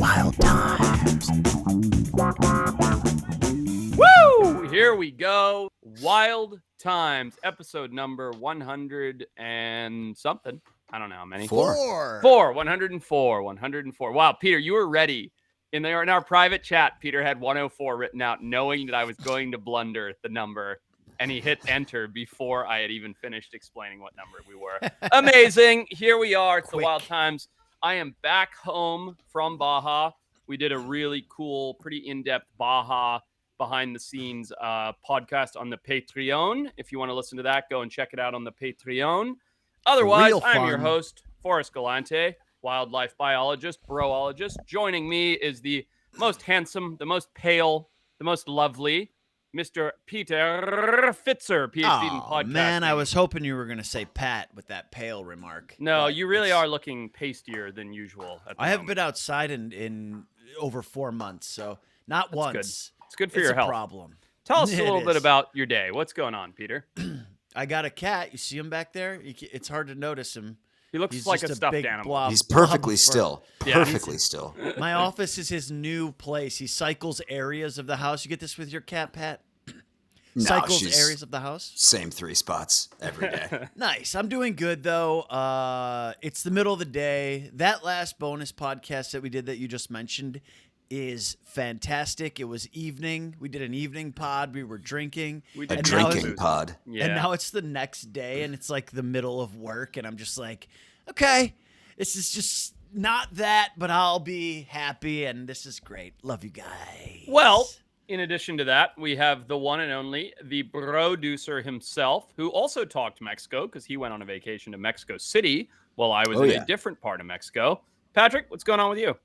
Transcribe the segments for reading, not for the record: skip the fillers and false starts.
Wild times. Woo! Here we go. Wild Times, episode number 100 and something. I don't know how many. 104. Wow, Peter, you were ready. In our private chat, Peter had 104 written out, knowing that I was going to blunder the number, and he hit enter before I had even finished explaining what number we were. Amazing. Here we are. It's the Wild Times. I am back home from Baja. We did a really cool, pretty in-depth Baja behind-the-scenes podcast on the Patreon. If you want to listen to that, go and check it out on the Patreon. Otherwise, I'm your host, Forrest Galante, wildlife biologist, broologist. Joining me is the most handsome, the most pale, the most lovely, Mr. Peter Fitzer, PhD in podcasting. Man, I was hoping you were going to say Pat with that pale remark. No, you really are looking pastier than usual. I haven't been outside in over 4 months, so not That's once. Good. It's good for your health. Problem. Tell us a little bit about your day. What's going on, Peter? I got a cat. You see him back there? It's hard to notice him. He looks like a stuffed animal. He's perfectly still. Perfectly still. My office is his new place. He cycles areas of the house. You get this with your cat, Pat? No, cycles areas of the house? Same 3 spots every day. Nice. I'm doing good, though. It's the middle of the day. That last bonus podcast that we did that you just mentioned is fantastic. It was evening. We did an evening pod. We were drinking. A drinking pod. Yeah. And now it's the next day, and it's like the middle of work, and I'm just like, okay, this is just not that, but I'll be happy, and this is great. Love you guys. Well, in addition to that, we have the one and only, the producer himself, who also talked Mexico because he went on a vacation to Mexico City while I was in a different part of Mexico. Patrick, what's going on with you?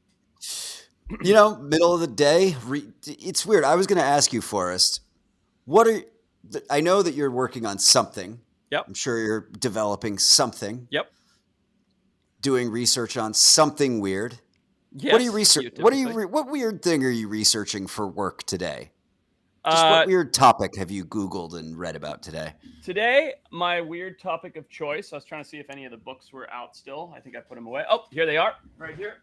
You know, middle of the day. It's weird. I was going to ask you, Forrest, I know that you're working on something. Yep. I'm sure you're developing something. Yep. Doing research on something weird. Yes, what do you research? What weird thing are you researching for work today? Just what weird topic have you Googled and read about today? Today, my weird topic of choice, I was trying to see if any of the books were out still. I think I put them away. Oh, here they are, right here.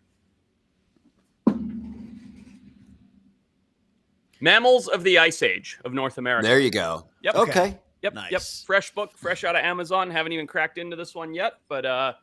Mammals of the Ice Age of North America. There you go. Yep. Okay. Yep. Nice. Yep. Fresh book, fresh out of Amazon. Haven't even cracked into this one yet, but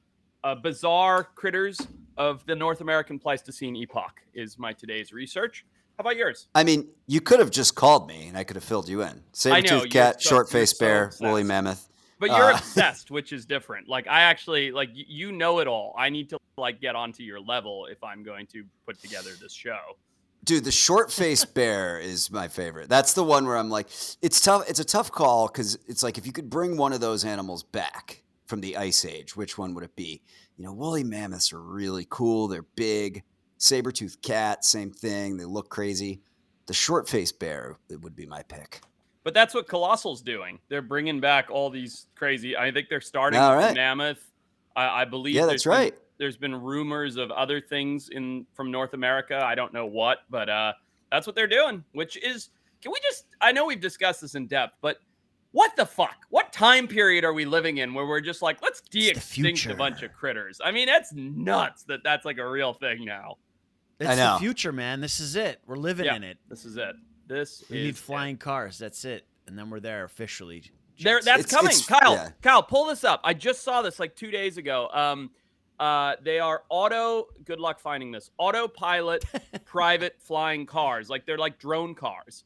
bizarre critters of the North American Pleistocene epoch is my today's research. How about yours? I mean, you could have just called me and I could have filled you in. Saber-toothed cat, short-faced bear, woolly mammoth. But you're obsessed, which is different. Like, I actually, like, you know it all. I need to, like, get onto your level if I'm going to put together this show. Dude, the short-faced bear is my favorite. That's the one where I'm like, it's tough. It's a tough call because it's like if you could bring one of those animals back from the Ice Age, which one would it be? You know, woolly mammoths are really cool. They're big. Saber-toothed cat, same thing. They look crazy. The short-faced bear would be my pick. But that's what Colossal's doing. They're bringing back all these crazy. I think they're starting with the mammoth. I believe. Yeah, that's right. There's been rumors of other things from North America. I don't know what, but that's what they're doing, which is, I know we've discussed this in depth, but what the fuck? What time period are we living in where we're just like, let's de-extinct a bunch of critters? I mean, that's nuts that's like a real thing now. It's the future, man. This is it. We're living in it. This is it. We need flying cars. That's it. And then we're there officially. That's coming. Kyle, pull this up. I just saw this like 2 days ago. They are good luck finding this, autopilot private flying cars. Like they're like drone cars.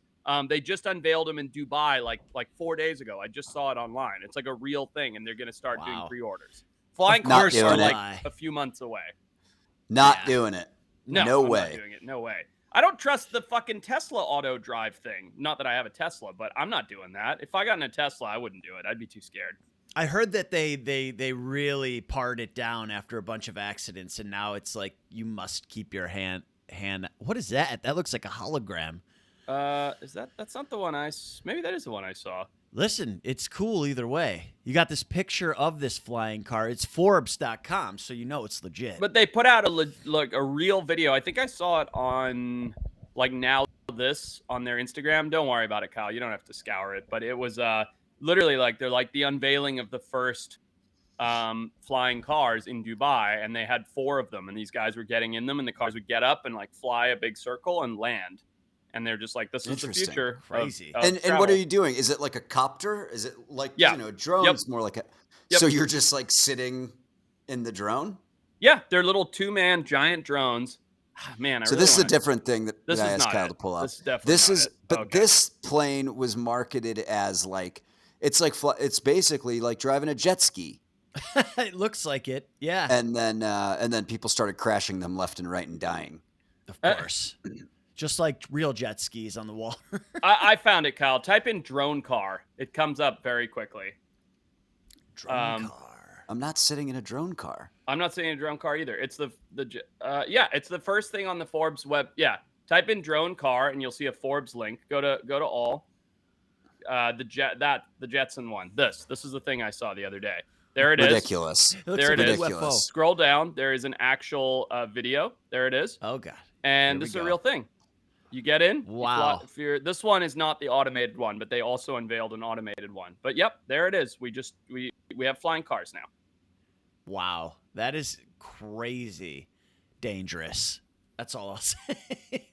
They just unveiled them in Dubai like 4 days ago. I just saw it online. It's like a real thing, and they're going to start doing pre-orders. Flying cars are like a few months away. Not doing it. No way. I'm not doing it. No way. I don't trust the fucking Tesla auto drive thing. Not that I have a Tesla, but I'm not doing that. If I got in a Tesla, I wouldn't do it. I'd be too scared. I heard that they really pared it down after a bunch of accidents, and now it's like you must keep your hand. What is that? That looks like a hologram. That's not the one maybe that is the one I saw. Listen, it's cool either way. You got this picture of this flying car. It's Forbes.com, so you know it's legit. But they put out a real video. I think I saw it on like Now This on their Instagram. Don't worry about it, Kyle. You don't have to scour it. But it was literally like they're like the unveiling of the first flying cars in Dubai, and they had 4 of them, and these guys were getting in them, and the cars would get up and like fly a big circle and land. And they're just like, this is the Interesting. future. Crazy. Of And what travel. are you doing? Is it like a copter? Is it like, Yeah. drones more like a, Yep. so you're just like sitting in the drone? Yeah, they're little 2-man giant drones. Man, So this is a different thing that This I is asked not Kyle it. to pull up. This is definitely not it. But Okay. this plane was marketed as like, it's basically like driving a jet ski. It looks like it. Yeah. And then people started crashing them left and right and dying. Of course. Just like real jet skis on the water. I found it, Kyle. Type in drone car. It comes up very quickly. Drone car. I'm not sitting in a drone car. I'm not saying a drone car either. It's it's the first thing on the Forbes web. Yeah, type in drone car and you'll see a Forbes link. Go to all. The Jetson one. This is the thing I saw the other day. There it is. Ridiculous. It looks There like it a is. UFO. Scroll down. There is an actual video. There it is. Oh god. And Here this we is a go. real thing. You get in. you Wow. fly- this one is not the automated one, but they also unveiled an automated one. But yep, there it is. We have flying cars now. Wow. That is crazy dangerous. That's all I'll say.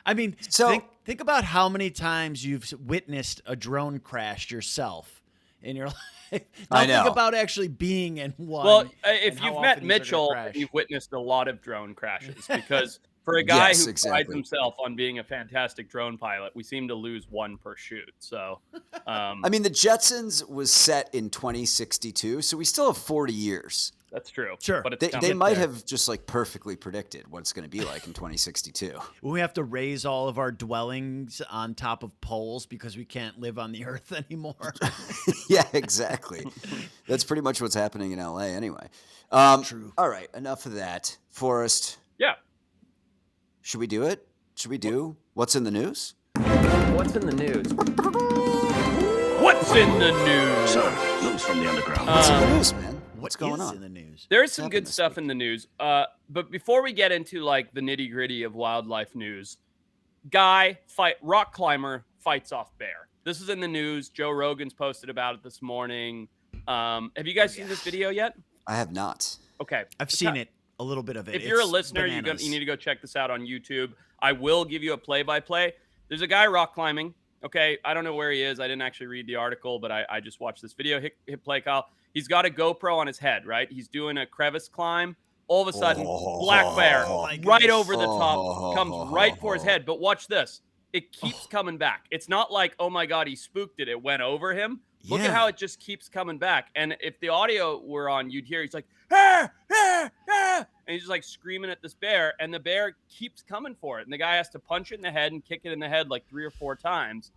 I mean, So- think about how many times you've witnessed a drone crash yourself in your life. Now I know. Think about actually being in one. Well, and if how you've often met these are gonna Mitchell, crash. you've witnessed a lot of drone crashes because for a guy Yes, who prides exactly. himself on being a fantastic drone pilot, we seem to lose one per shoot. So, I mean, the Jetsons was set in 2062, so we still have 40 years. that's true. Sure. But it's They coming. might there. have just like perfectly predicted what it's going to be like in 2062. We have to raise all of our dwellings on top of poles because we can't live on the earth anymore. Yeah, exactly. That's pretty much what's happening in LA anyway. True. All right, enough of that. Forrest, Yeah. should we do it? Should we do what's in the news? What's in the news? What's in the news? Sir, news from the underground. What's in the news, man? What's What going is on? in the news? There is some happened good this stuff week? in the news. But before we get into like the nitty gritty of wildlife news, rock climber fights off bear. This is in the news. Joe Rogan's posted about it this morning. Have you guys seen this video yet? I have not. Okay. I've seen it, a little bit of it. If you're a It's listener, bananas. you need to go check this out on YouTube. I will give you a play-by-play. There's a guy rock climbing. Okay, I don't know where he is. I didn't actually read the article, but I just watched this video. Hit play, Kyle. He's got a GoPro on his head, right? He's doing a crevice climb. All of a sudden, black bear Oh, my right goodness. over the top comes right for his head. But watch this. It keeps coming back. It's not like, oh my God, he spooked it. It went over him. Look at Yeah. how it just keeps coming back. And if the audio were on, you'd hear he's like, ah, ah, ah, and he's just like screaming at this bear, and the bear keeps coming for it. And the guy has to punch it in the head and kick it in the head like 3 or 4 times.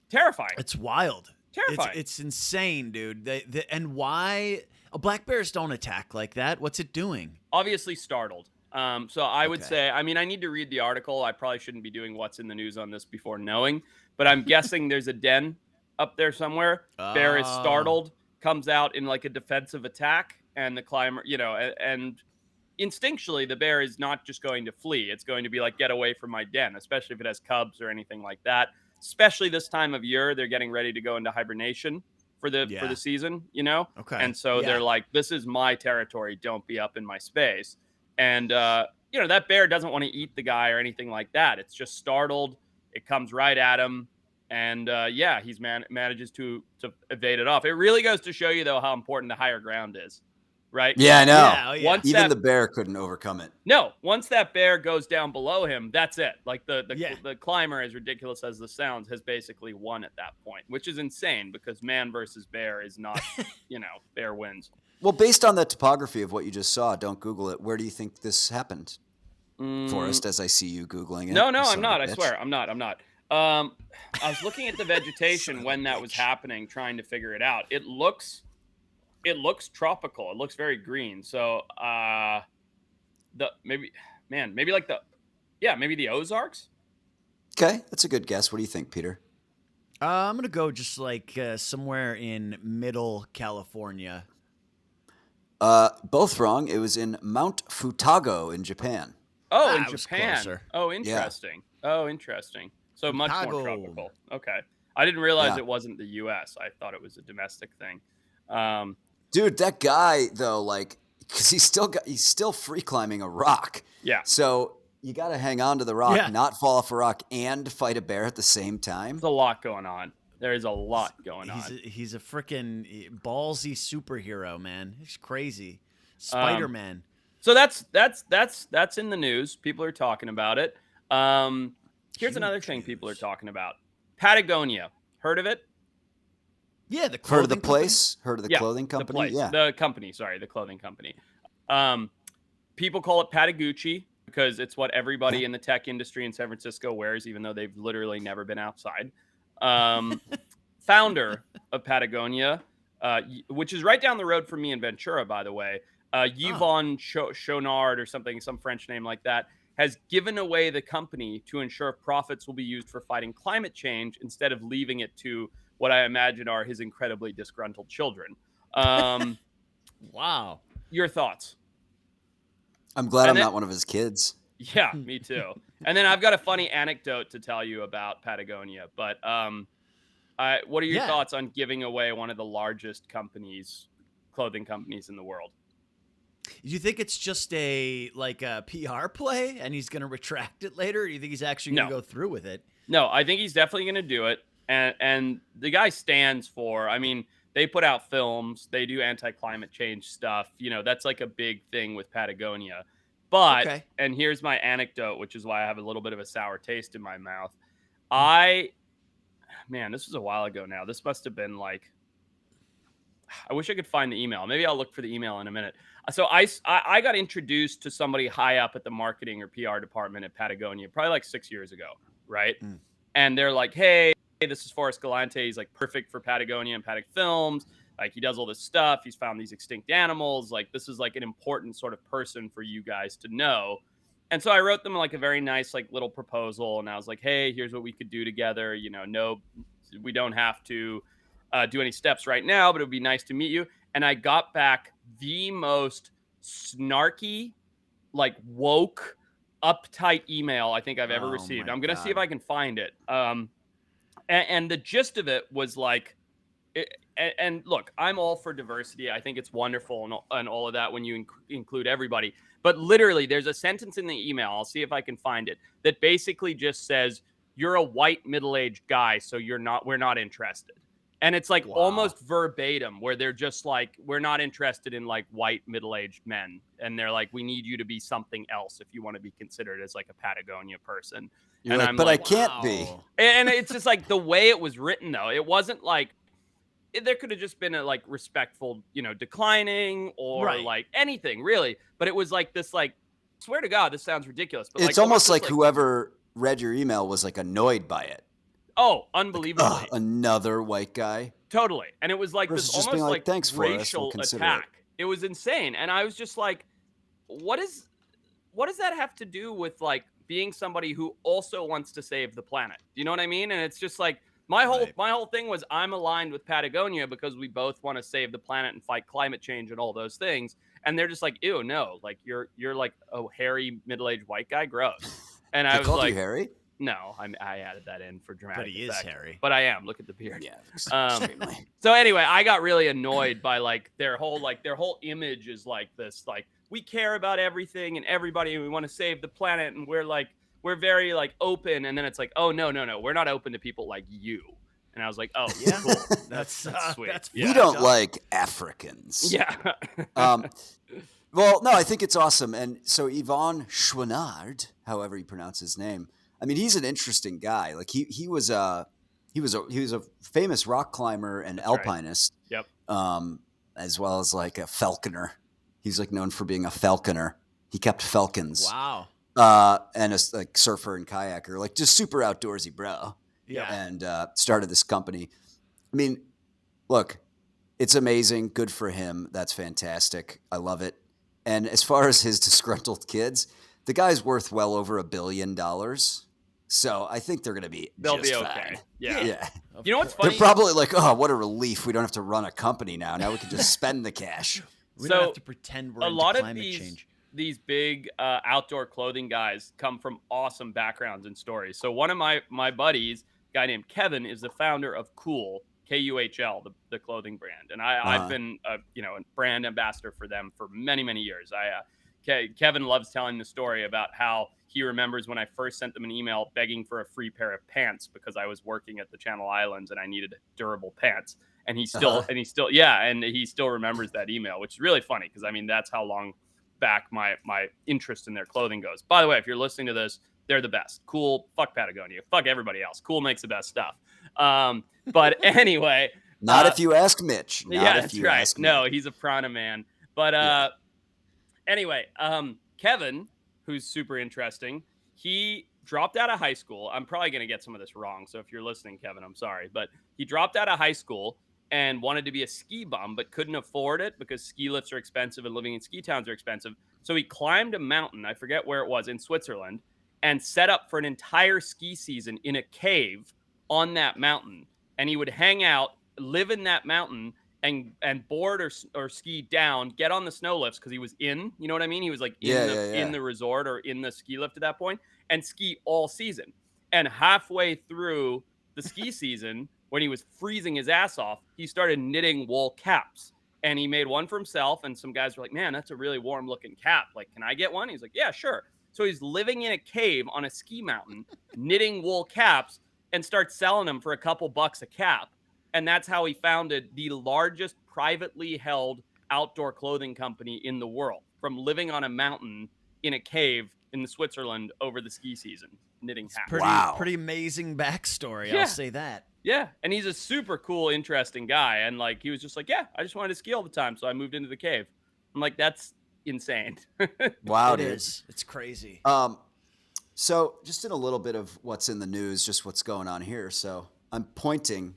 Terrifying. It's wild. Terrifying. It's insane, dude. And why black bears don't attack like that? What's it doing? Obviously startled. So I would Okay. say, I mean, I need to read the article. I probably shouldn't be doing what's in the news on this before knowing, but I'm guessing there's a den up there somewhere. Bear is Oh. startled, comes out in like a defensive attack, and the climber, and instinctually the bear is not just going to flee. It's going to be like, get away from my den, especially if it has cubs or anything like that. Especially this time of year, they're getting ready to go into hibernation for the Yeah. season, Okay. And so Yeah. they're like, this is my territory. Don't be up in my space. And, that bear doesn't want to eat the guy or anything like that. It's just startled. It comes right at him. And, he's manages to evade it off. It really goes to show you, though, how important the higher ground is, right? Yeah, I know. Yeah, oh, yeah. Once Even that, the bear couldn't overcome it. no, once that bear goes down below him, that's it. Like Yeah. the climber, as ridiculous as this sounds, has basically won at that point, which is insane because man versus bear is not, bear wins. Well, based on the topography of what you just saw, don't Google it. Where do you think this happened, Mm, Forrest? As I see you Googling it. No, you I'm son of not. a I bitch. swear, I'm not. I was looking at the vegetation when that was happening, trying to figure it out. It looks tropical. It looks very green. So, maybe the Ozarks. Okay, that's a good guess. What do you think, Peter? I'm gonna go just like somewhere in middle California. Both wrong. It was in Mount Futago in Japan. Oh, in That was Japan. closer. Oh, interesting. Oh, interesting. So much more Patagonia. tropical. Okay. I didn't realize Yeah. it wasn't the U.S. I thought it was a domestic thing. Dude, that guy though, like, because he's still free climbing a rock. Yeah. So you got to hang on to the rock, Yeah. not fall off a rock, and fight a bear at the same time. There's a lot going on. There is a lot going on. He's a freaking ballsy superhero, man. He's crazy. Spider-Man. So that's in the news. People are talking about it. Here's another thing people are talking about. Patagonia. Heard of it? Yeah, the Heard of the clothing place? Heard of the clothing company? The place. Yeah. The company, sorry, the clothing company. People call it Patagucci because it's what everybody in the tech industry in San Francisco wears, even though they've literally never been outside. Founder of Patagonia, which is right down the road from me in Ventura, by the way, Yvon Chouinard or something, some French name like that, has given away the company to ensure profits will be used for fighting climate change instead of leaving it to what I imagine are his incredibly disgruntled children. Wow. Your thoughts? I'm glad I'm not one of his kids. Yeah, me too. And then I've got a funny anecdote to tell you about Patagonia. But what are your thoughts on giving away one of the largest clothing companies in the world? Do you think it's just a PR play and he's going to retract it later? Or do you think he's actually going to go through with it? No, I think he's definitely going to do it. And the guy stands for, I mean, they put out films, they do anti-climate change stuff. You know, that's like a big thing with Patagonia. But, and here's my anecdote, which is why I have a little bit of a sour taste in my mouth. Man, this was a while ago now. This must have been like, I wish I could find the email. Maybe I'll look for the email in a minute. So I got introduced to somebody high up at the marketing or PR department at Patagonia, probably like 6 years ago, right? And they're like, hey, this is Forrest Galante. He's like perfect for Patagonia and Patag Films. Like he does all this stuff. He's found these extinct animals. Like this is like an important sort of person for you guys to know. And so I wrote them like a very nice like little proposal. And I was like, hey, here's what we could do together. You know, no, we don't have to do any steps right now, but it would be nice to meet you. And I got back the most snarky, like woke, uptight email I think I've ever received. I'm going to see if I can find it. And the gist of it was like, and look, I'm all for diversity. I think it's wonderful and all of that when you include everybody. But literally, there's a sentence in the email, I'll see if I can find it, that basically just says, you're a white middle-aged guy, so we're not interested. And it's like almost verbatim where they're just like, we're not interested in like white middle-aged men. And they're like, we need you to be something else if you want to be considered as like a Patagonia person. You're and like, but like, I can't be. And it's just like the way it was written, though. It wasn't like, there could have just been a like respectful, you know, declining or like anything really. But it was like this, like, swear to God, this sounds ridiculous. But it's like, almost like whoever read your email was like annoyed by it. Oh, unbelievably. Like, another white guy. Totally. And it was like versus this just almost like thanks racial attack. It was insane. And I was just like, what does that have to do with like being somebody who also wants to save the planet? You know what I mean? And it's just like my whole thing was I'm aligned with Patagonia because we both want to save the planet and fight climate change and all those things. And they're just like, ew, no, like you're like a hairy middle-aged white guy, gross. And I was like, you hairy? No, I added that in for dramatic effect. But he is hairy. But I am. Look at the beard. Yeah, extremely. So anyway, I got really annoyed by like their whole image is like this, like we care about everything and everybody and we want to save the planet and we're very like open, and then it's like, oh no, we're not open to people like you. And I was like, oh yeah, cool. That's sweet. We don't like Africans. Yeah. Well, no, I think it's awesome. And so Yvon Chouinard, however you pronounce his name, I mean, he's an interesting guy. Like he was a famous rock climber and alpinist. Right. Yep. As well as like a falconer. He's like known for being a falconer. He kept falcons. Wow. And a like surfer and kayaker, like just super outdoorsy, bro. Yeah. And started this company. I mean, look, it's amazing. Good for him. That's fantastic. I love it. And as far as his disgruntled kids, the guy's worth well over $1 billion. So I think they'll be okay. Fine. Yeah. You know what's funny? They're probably like, oh, what a relief. We don't have to run a company now. Now we can just spend the cash. We don't have to pretend we're into climate change. These big outdoor clothing guys come from awesome backgrounds and stories. So one of my buddies, a guy named Kevin, is the founder of Cool, KUHL, the clothing brand, and I've been a brand ambassador for them for many years. Kevin loves telling the story about how he remembers when I first sent them an email begging for a free pair of pants because I was working at the Channel Islands and I needed durable pants. And he still remembers that email, which is really funny because I mean that's how long back my interest in their clothing goes. By the way, if you're listening to this, they're the best. Cool. Fuck Patagonia. Fuck everybody else. Cool makes the best stuff. But anyway, not if you ask Mitch. That's right. No, he's a prana man. But anyway, Kevin, who's super interesting, he dropped out of high school. I'm probably going to get some of this wrong. So if you're listening, Kevin, I'm sorry. But he dropped out of high school and wanted to be a ski bum, but couldn't afford it because ski lifts are expensive and living in ski towns are expensive. So he climbed a mountain, I forget where it was, in Switzerland, and set up for an entire ski season in a cave on that mountain. And he would hang out, live in that mountain, and board or ski down, get on the snow lifts because he was in, you know what I mean? He was like in the resort or in the ski lift at that point, and ski all season. And halfway through the ski season, when he was freezing his ass off, he started knitting wool caps. And he made one for himself, and some guys were like, man, that's a really warm looking cap. Like, can I get one? He's like, yeah, sure. So he's living in a cave on a ski mountain, knitting wool caps, and starts selling them for a couple bucks a cap. And that's how he founded the largest privately held outdoor clothing company in the world, from living on a mountain in a cave in Switzerland over the ski season, knitting hats. Pretty amazing backstory. I'll say that. Yeah. And he's a super cool, interesting guy. And like, he was just like, yeah, I just wanted to ski all the time. So I moved into the cave. I'm like, that's insane. Wow, it is. It's crazy. So just in a little bit of what's in the news, just what's going on here. So I'm pointing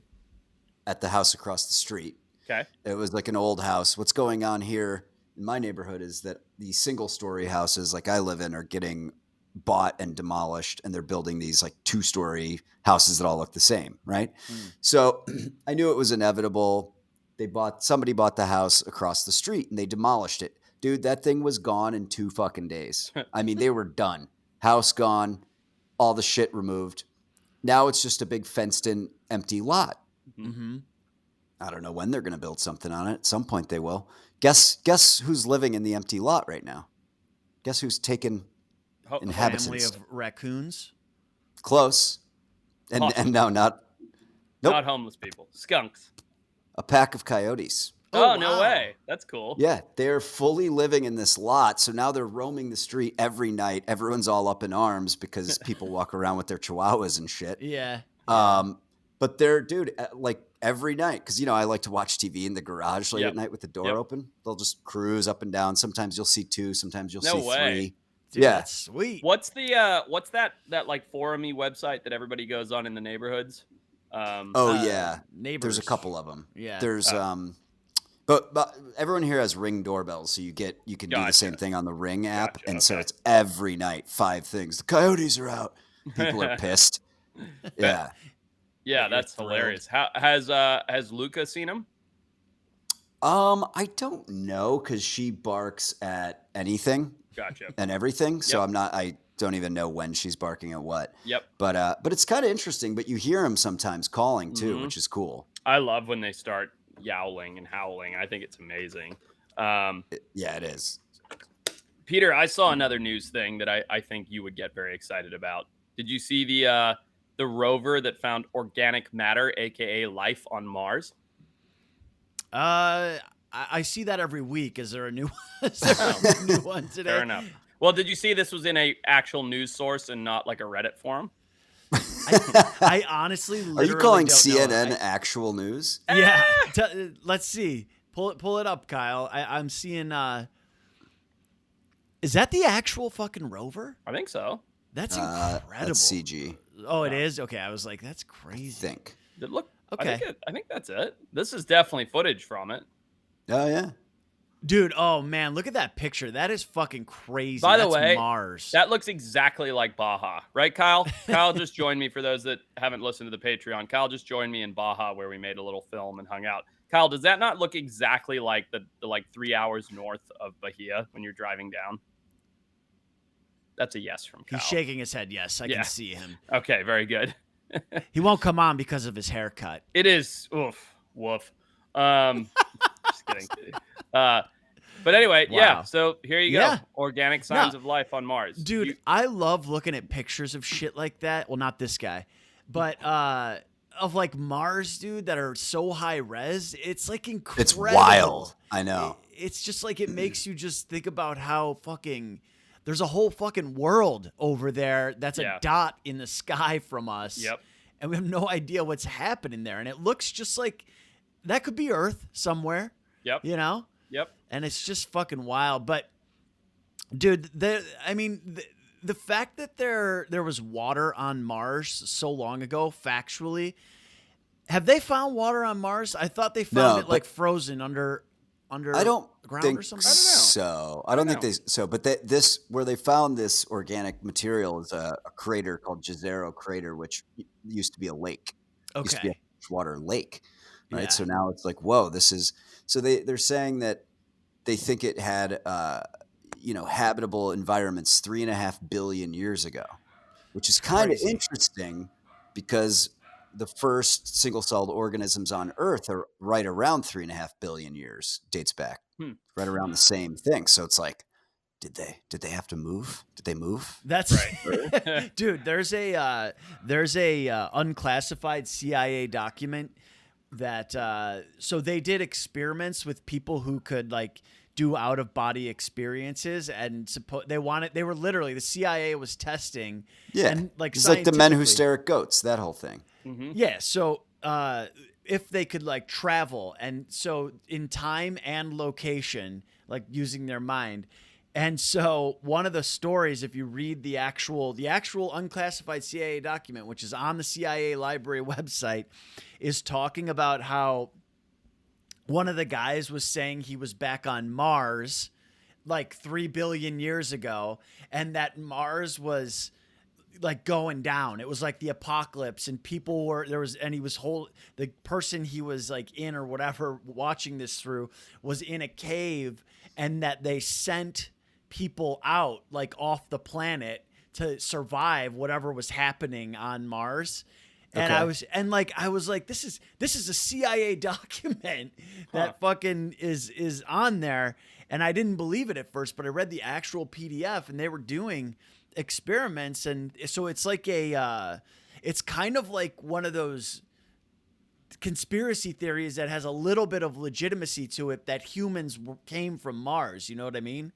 at the house across the street. Okay. It was like an old house. What's going on here in my neighborhood is that the single story houses like I live in are getting bought and demolished, and they're building these like 2-story houses that all look the same. Right. So I knew it was inevitable. Somebody bought the house across the street and they demolished it. Dude, that thing was gone in 2 fucking days. I mean, they were done. House gone, all the shit removed. Now it's just a big fenced in empty lot. Mm-hmm. I don't know when they're going to build something on it. At some point they will. Guess who's living in the empty lot right now? Guess who's taken inhabitants? Family of raccoons. Close. And no, not. Nope. Not homeless people. Skunks. A pack of coyotes. Oh, no way. That's cool. Yeah, they're fully living in this lot. So now they're roaming the street every night. Everyone's all up in arms because people walk around with their chihuahuas and shit. Yeah. But they're, dude, like every night, because, you know, I like to watch TV in the garage late at night with the door open. They'll just cruise up and down. Sometimes you'll see 2, sometimes you'll see 3. Dude, yeah. That's sweet. What's that like forum-y website that everybody goes on in the neighborhoods? Yeah. Neighbors. There's a couple of them. Yeah. There's, but everyone here has Ring doorbells, so you can do the same thing on the Ring app, so it's every night 5 things. The coyotes are out. People are pissed. Yeah. Yeah, that's hilarious. How has Luca seen him? I don't know because she barks at anything. Gotcha. And everything. So I don't even know when she's barking at what. Yep. But it's kind of interesting. But you hear him sometimes calling too, which is cool. I love when they start yowling and howling. I think it's amazing. It is. Peter, I saw another news thing that I think you would get very excited about. Did you see the rover that found organic matter, aka life, on Mars? I see that every week. Is there a new one today? Fair enough. Well, did you see this was in a actual news source and not like a Reddit forum? I honestly, literally are you calling don't CNN know. actual news? Yeah. Let's see. Pull it up, Kyle. I'm seeing. Is that the actual fucking rover? I think so. That's incredible. That's CG. Oh, it is? Okay, I was like, that's crazy. I think. Did it look? Okay. I think that's it. This is definitely footage from it. Oh yeah. Dude, oh man, look at that picture. That is fucking crazy. By the That's way, Mars. That looks exactly like Baja, right, Kyle? Kyle just joined me for those that haven't listened to the Patreon. Kyle just joined me in Baja where we made a little film and hung out. Kyle, does that not look exactly like the like 3 hours north of Bahia when you're driving down? That's a yes from Kyle. He's shaking his head. Yes, I can see him. Okay, very good. He won't come on because of his haircut. It is woof. Just kidding. But anyway, yeah. So here you go. Organic signs of life on Mars. Dude, I love looking at pictures of shit like that. Well, not this guy, but of like Mars, dude, that are so high res. It's like incredible. It's wild. I know. It's just like it makes you just think about how fucking there's a whole fucking world over there that's a dot in the sky from us. Yep. And we have no idea what's happening there. And it looks just like that could be Earth somewhere. Yep. You know? Yep. And it's just fucking wild. But, dude, the fact that there was water on Mars so long ago, factually, have they found water on Mars? I thought they found it like frozen under I don't ground think or something. so. I don't think they so. But this where they found this organic material is a crater called Jezero Crater, which used to be a lake. Okay. Used to be a freshwater lake, right? Yeah. So now it's like, whoa, this is. So they're saying that they think it had habitable environments 3.5 billion years ago, which is kind of interesting because the first single-celled organisms on Earth are right around 3.5 billion years, dates back, right around the same thing. So it's like, did they have to move? Did they move? That's right, dude. There's a unclassified CIA document that so they did experiments with people who could like do out of body experiences, and they were literally the CIA was testing. Yeah, and like it's like the men who stare at goats. That whole thing. Mm-hmm. Yeah. So if they could like travel, and so in time and location, like using their mind. And so one of the stories, if you read the actual unclassified CIA document, which is on the CIA library website, is talking about how one of the guys was saying he was back on Mars like 3 billion years ago, and that Mars was like going down. It was like the apocalypse, and people were the person he was like in or whatever watching this through was in a cave, and that they sent people out like off the planet to survive whatever was happening on Mars. And I was like, this is a CIA document that fucking is on there. And I didn't believe it at first, but I read the actual PDF, and they were doing experiments. And so it's like it's kind of like one of those conspiracy theories that has a little bit of legitimacy to it, that humans came from Mars. You know what I mean?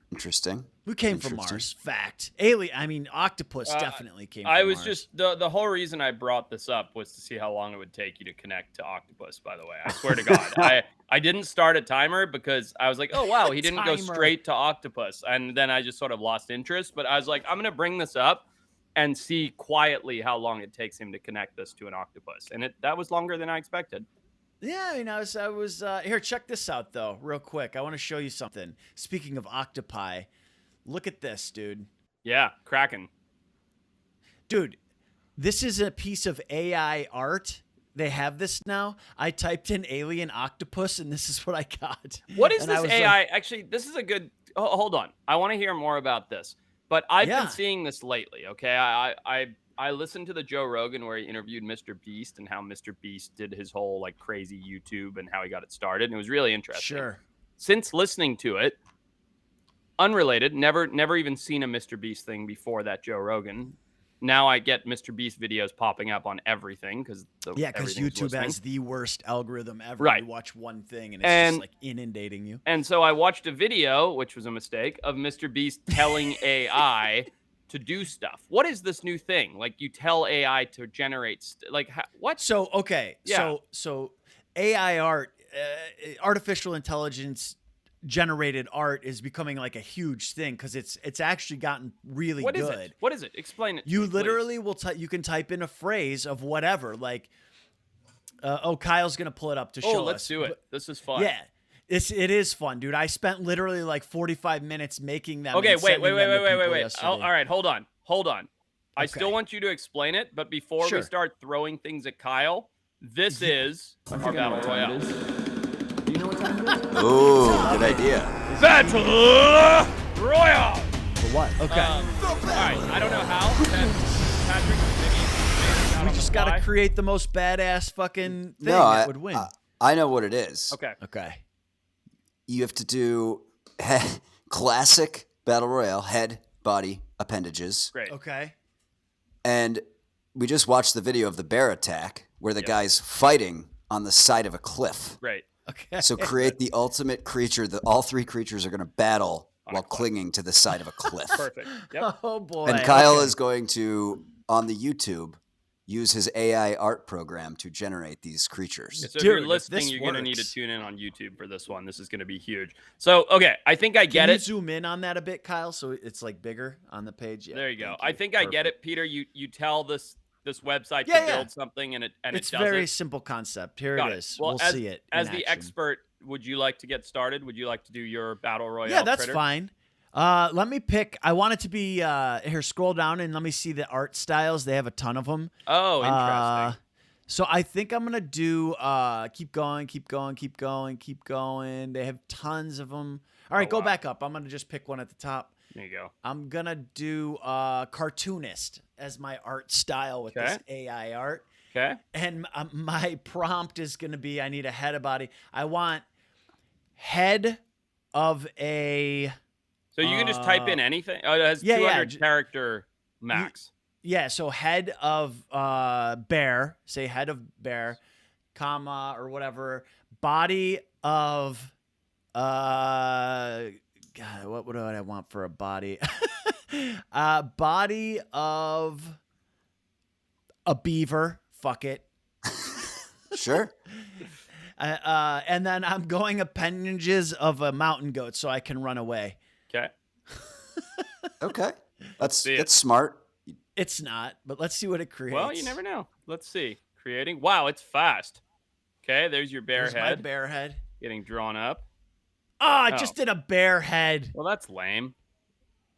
Interesting. We came from Mars. Fact. Octopus definitely came from Mars. Just the whole reason I brought this up was to see how long it would take you to connect to Octopus, by the way. I swear to God. I didn't start a timer because I was like, oh, wow, he didn't go straight to Octopus. And then I just sort of lost interest. But I was like, I'm going to bring this up and see quietly how long it takes him to connect this to an octopus. And that was longer than I expected. Yeah, I was here. Check this out, though, real quick. I want to show you something. Speaking of octopi, look at this, dude. Yeah, Kraken. Dude, this is a piece of AI art. They have this now. I typed in alien octopus, and this is what I got. What is this AI? Actually, this is a good. Oh, hold on. I want to hear more about this. But I've been seeing this lately. Okay, I listened to the Joe Rogan where he interviewed Mr. Beast and how Mr. Beast did his whole like crazy YouTube and how he got it started. And it was really interesting. Sure. Since listening to it, unrelated, never even seen a Mr. Beast thing before that Joe Rogan. Now I get Mr. Beast videos popping up on everything because YouTube has the worst algorithm ever. Right. You watch one thing and it's just like inundating you. And so I watched a video, which was a mistake, of Mr. Beast telling AI to do stuff. What is this new thing? Like you tell AI to generate what? So okay, yeah. So AI art, artificial intelligence generated art is becoming like a huge thing because it's actually gotten really good. What is it? Explain it. You to me, literally will you can type in a phrase of whatever, like Kyle's gonna pull it up to show us. Oh, let's do it. This is fun. Yeah. It is fun, dude. I spent literally like 45 minutes making them. Okay, wait. All right, hold on. I still want you to explain it, but before we start throwing things at Kyle, this is our Battle Royale. Do you know what time it is? Oh, good idea. Battle Royale! For what? Okay. All right, I don't know how. Patrick, maybe out We on just the got to fly? create the most badass fucking thing No, that would win. I know what it is. Okay. Okay. You have to do classic battle royale, head, body, appendages. Great. Okay. And we just watched the video of the bear attack where the Yep. guy's fighting on the side of a cliff. Great. Okay. So create the ultimate creature that all three creatures are going to battle On a while cliff. clinging to the side of a cliff. Perfect. Yep. Oh boy. And Kyle okay. is going to, on the YouTube, use his AI art program to generate these creatures. So if you're Dude, if listening, this you're going to need to works- tune in on YouTube for this one. This is going to be huge. So, okay, I think I Can get you it. zoom in on that a bit, Kyle, so it's like bigger on the page? Yeah, There you go. thank I think I get Perfect. it, Peter. You tell this website Yeah, to yeah. build something and it It's does very it. simple concept. Here Got it it. is. Well, We'll as, see it as in the action. expert, would you like to get started? Would you like to do your battle royale? Yeah, that's critter? fine. Let me pick. I want it to be here. Scroll down and let me see the art styles. They have a ton of them. Oh, interesting. So I think I'm gonna do keep going, keep going, keep going, keep going. They have tons of them. All right, Oh, go wow. back up. I'm gonna just pick one at the top. There you go. I'm gonna do cartoonist as my art style with this AI art. Okay. And my prompt is gonna be: I need a head, a body. I want head of a So you can just type in anything. Oh, it has yeah, 200 character max. yeah. So head of bear. Say head of bear, comma or whatever. Body of God. What would I want for a body? Body of a beaver. Fuck it. Sure. And then I'm going appendages of a mountain goat so I can run away. Okay. Okay. That's See it. that's smart. It's not, but let's see what it creates. Well, you never know. Let's see. Creating. Wow, it's fast. Okay, there's your bear There's my head bear head. getting drawn up. Oh, I Oh. just did a bear head. Well, that's lame.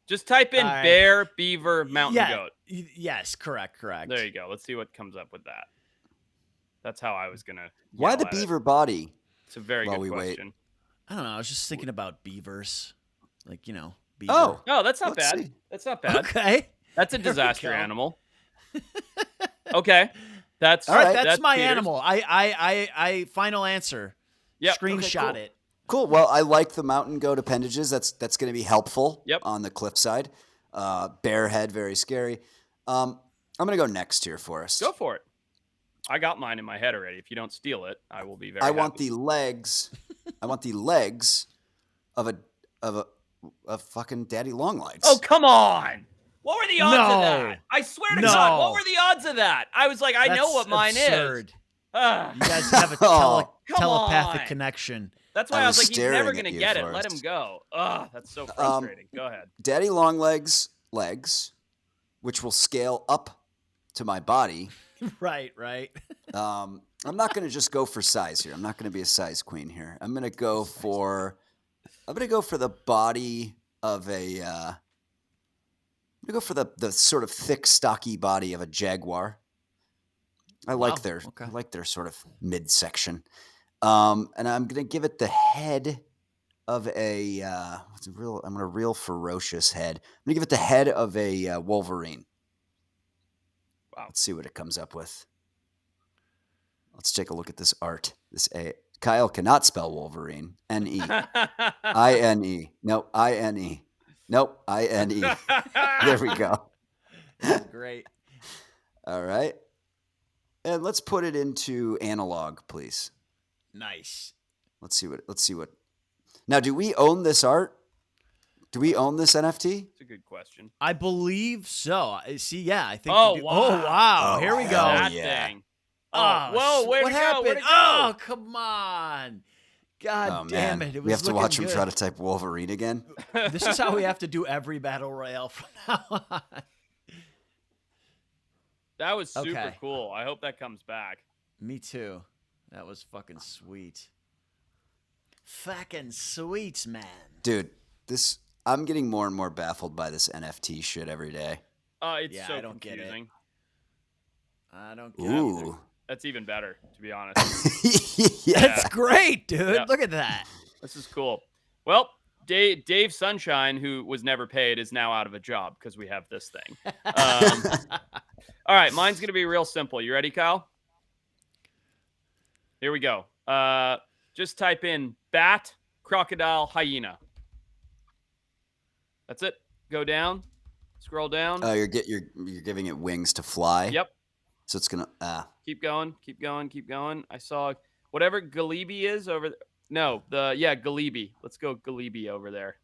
Just type in All right. bear, beaver, mountain goat. Yes, correct. There you go. Let's see what comes up with that. That's how I was gonna. Why yell the at it. beaver body? It's a very while good we wait? question. I don't know. I was just thinking about beavers. Like, beaver. Oh, No, that's not Let's bad. see. That's not bad. Okay. That's a There we disaster go. animal. Okay, that's All right, That's my Peter's. animal. I final answer. Yep. Screenshot cool. it. Cool. Well, I like the mountain goat appendages. That's going to be helpful. Yep. On the cliffside. Bear head, very scary. I'm going to go next here, Forrest. Go for it. I got mine in my head already. If you don't steal it, I will be very. I want happy. the legs. I want the legs of a fucking daddy long legs. Oh, come on! What were the odds of No. that? I swear to God, what No. were the odds of that? I was like, I know That's what mine absurd. is. Ah, You guys have a Oh, come telepathic on. connection. that's why I I was was like, he's never staring at gonna you, get it. Let Forrest. him go. Ugh, that's so frustrating. Go ahead. Daddy long legs, which will scale up to my body. Right. I'm not going to just go for size here. I'm not going to be a size queen here. I'm going to go for the body of a. I'm going to go for the sort of thick, stocky body of a jaguar. I like okay. their sort of midsection, and I'm going to give it the head of a. I'm a real ferocious head. I'm going to give it the head of a Wolverine. Wow. Let's see what it comes up with. Let's take a look at this art. Kyle cannot spell Wolverine. N-E. I-N-E. Nope. I-N-E. Nope. I-N-E. There we go. Great. All right. And let's put it into analog, please. Nice. Let's see what. Now, do we own this art? Do we own this NFT? It's a good question. I believe so. See, yeah, I think. Oh, we do. wow. Oh, wow. Oh, Here we go. hell That yeah. thing. Oh, whoa! Where'd what it go? happened? Where'd it go? Oh, come on. God Oh damn man, it. It was we have to looking watch him good. try to type Wolverine again. This is how we have to do every battle royale from now on. That was super Okay. cool. I hope that comes back. Me too. That was fucking sweet. Fucking sweet, man. Dude, I'm getting more and more baffled by this NFT shit every day. It's Yeah, so I don't get it. confusing. I don't get it. Ooh. That's even better, to be honest. Yeah. That's great, dude. Yeah. Look at that. This is cool. Well, Dave Sunshine, who was never paid, is now out of a job because we have this thing. All right, mine's gonna be real simple. You ready, Kyle? Here we go. Just type in bat, crocodile, hyena. That's it. Go down. Scroll down. Oh, you're giving it wings to fly. Yep. So it's gonna. Keep going. Keep going. Keep going. I saw whatever Galibi is over. No, Galibi. Let's go Galibi over there.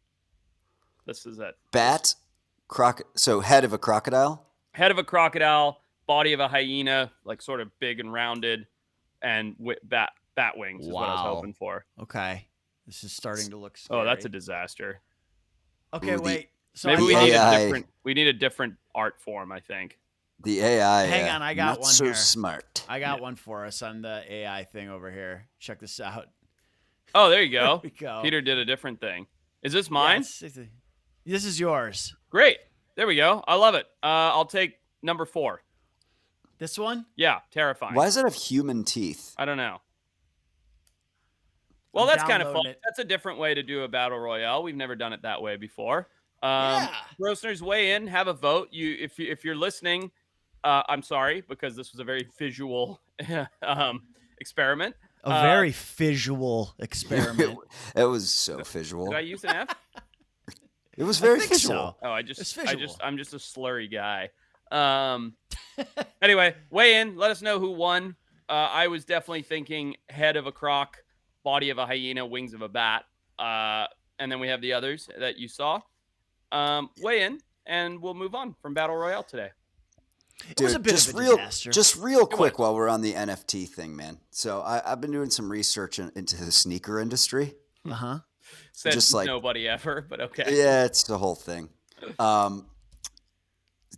This is it. Bat, So head of a crocodile. Head of a crocodile, body of a hyena, like sort of big and rounded, and bat wings is what I was hoping for. Okay. This is starting to look scary. Oh, that's a disaster. Okay, Ooh, wait. So Maybe we need a AI different art form, I think. The AI. Hang on, I got not one so here. smart. I got one for us on the AI thing over here. Check this out. Oh, there you go. There we go. Peter did a different thing. Is this mine? Yes, this is yours. Great. There we go. I love it. I'll take number 4. This one? Yeah, terrifying. Why does it have human teeth? I don't know. Well, I'm that's kind of fun. downloading it. That's a different way to do a battle royale. We've never done it that way before. Yeah. Brosteners, weigh in, have a vote. If you're listening, I'm sorry because this was a very visual experiment. A very visual experiment. It was so visual. Did I use an F? It was very think visual. so. Oh, It's visual. I'm just a slurry guy. Anyway, weigh in. Let us know who won. I was definitely thinking head of a croc, body of a hyena, wings of a bat. And then we have the others that you saw. Weigh in, and we'll move on from Battle Royale today. It was a bit of a disaster. Just real quick while we're on the NFT thing, man. So I've been doing some research into the sneaker industry. Uh-huh. Said Just like- nobody ever, but okay. Yeah, it's the whole thing.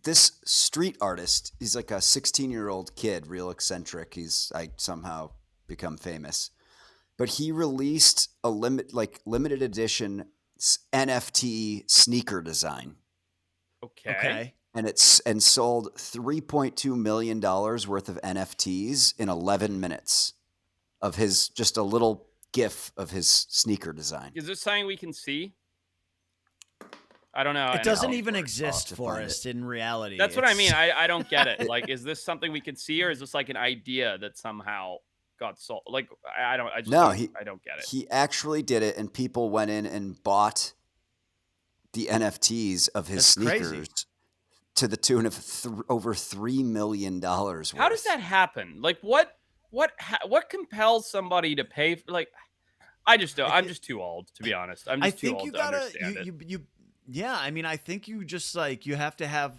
This street artist, he's like a 16-year-old kid, real eccentric. I somehow become famous. But he released a limited edition NFT sneaker design. Okay. And sold $3.2 million worth of NFTs in 11 minutes of just a little GIF of his sneaker design. Is this something we can see? I don't know. It doesn't even I'll exist have to for find us in reality. That's what I mean. It's- I don't get it. Like, is this something we can see, or is this like an idea that somehow got sold? Like, I don't get it. He actually did it, and people went in and bought the NFTs of his That's crazy. sneakers to the tune of over $3 million worth. How does that happen? Like, what compels somebody to pay for? Like, I just don't. I'm just too old, to be honest. I'm I just too think old you to gotta understand it. yeah, I mean, I think you just you have to have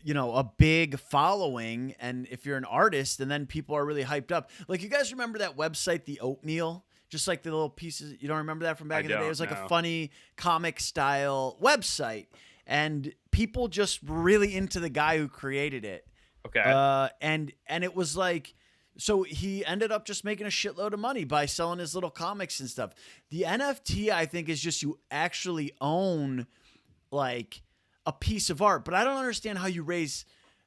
a big following, and if you're an artist, and then people are really hyped up. Like, you guys remember that website, The Oatmeal? Just like the little pieces, you don't remember that from back in the day? It was like a funny comic style website, and people just were really into the guy who created it. Okay. And it was like, so he ended up just making a shitload of money by selling his little comics and stuff. The NFT, I think, is just you actually own like a piece of art, but I don't understand how you raise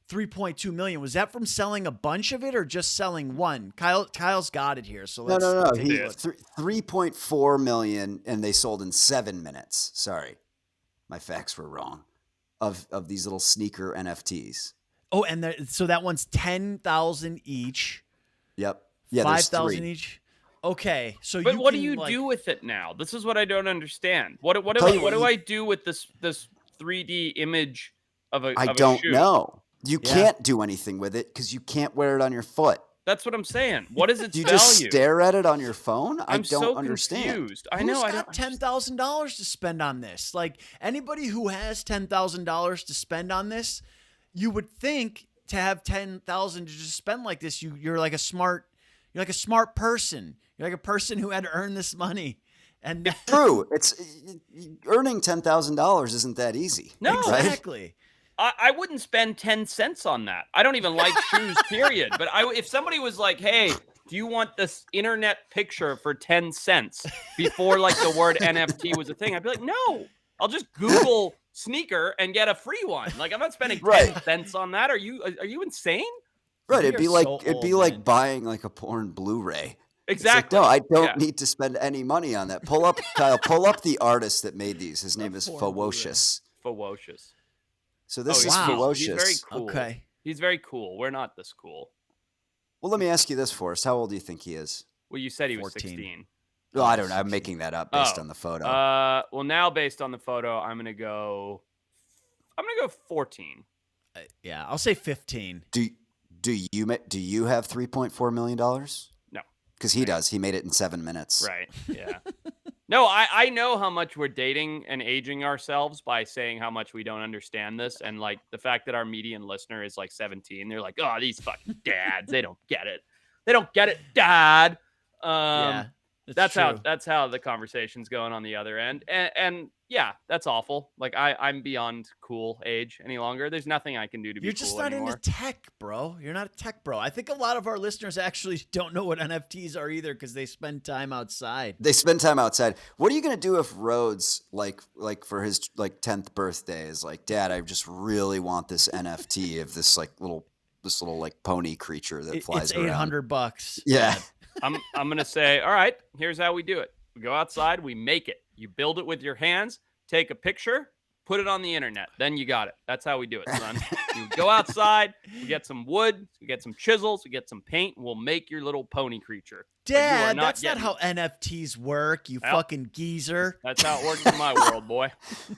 3.2 million. Was that from selling a bunch of it or just selling one? Kyle's got it here. So let's No. take He a look. 3.4 million, and they sold in 7 minutes. Sorry, my facts were wrong. Of these little sneaker NFTs. Oh, and so that one's 10,000 each. Yep. Yeah, there's 5,000 3. each. Okay, so But what do can, you like, do with it now? This is what I don't understand. What Tell you do what, I do with this 3D image of a? I of a don't shoe? know. You Yeah. can't do anything with it because you can't wear it on your foot. That's what I'm saying. What is its Do you value? just stare at it on your phone? I I'm don't so understand. confused. I Who's know. I got don't. $10,000 to spend on this? Like, anybody who has $10,000 to spend on this, you would think to have $10,000 to just spend like this, you're like a smart person. You're like a person who had to earn this money. And True. It's earning $10,000 isn't that easy. No. right? exactly. I wouldn't spend 10 cents on that. I don't even like shoes, period. But if somebody was like, hey, do you want this internet picture for 10 cents before like the word NFT was a thing? I'd be like, no, I'll just Google sneaker and get a free one. Like, I'm not spending 10 Right. cents on that. Are you insane? Right. We It'd be are like so old, buying like a porn Blu-ray. Exactly. It's like, no, I don't Yeah. need to spend any money on that. Pull up, Kyle. Pull up the artist that made these. His name is porn Blu-ray. Ferocious. Ferocious. So this Oh, is wow. Ferocious. He's very cool. Okay. He's very cool. We're not this cool. Well, let me ask you this, Forrest. How old do you think he is? Well, you said he was 14. 16. Well, I don't know. I'm making that up based on the photo. Well, now based on the photo, I'm gonna go 14. Yeah, I'll say 15. Do you have $3.4 million? No, because he does. He made it in 7 minutes. right? Yeah. No, I know how much we're dating and aging ourselves by saying how much we don't understand this, and like the fact that our median listener is like 17. They're like, oh, these fucking dads, they don't get it. They don't get it, Dad. Yeah, That's true. how the conversation's going on the other end. And yeah, that's awful. Like I'm beyond cool age any longer. There's nothing I can do to be You're just cool not anymore. into tech, bro. You're not a tech bro. I think a lot of our listeners actually don't know what NFTs are either because they spend time outside. They spend time outside. What are you gonna do if Rhodes, like for his 10th birthday, is like, Dad, I just really want this NFT of this little like pony creature that flies It's around. $800. Yeah. I'm gonna say, all right, here's how we do it. We go outside, we make it. You build it with your hands, take a picture, put it on the internet. Then you got it. That's how we do it, son. You go outside, we get some wood, we get some chisels, we get some paint, and we'll make your little pony creature. But you are Dad, that's not getting how it. NFTs work, you Well, fucking geezer. That's how it works in my world, boy.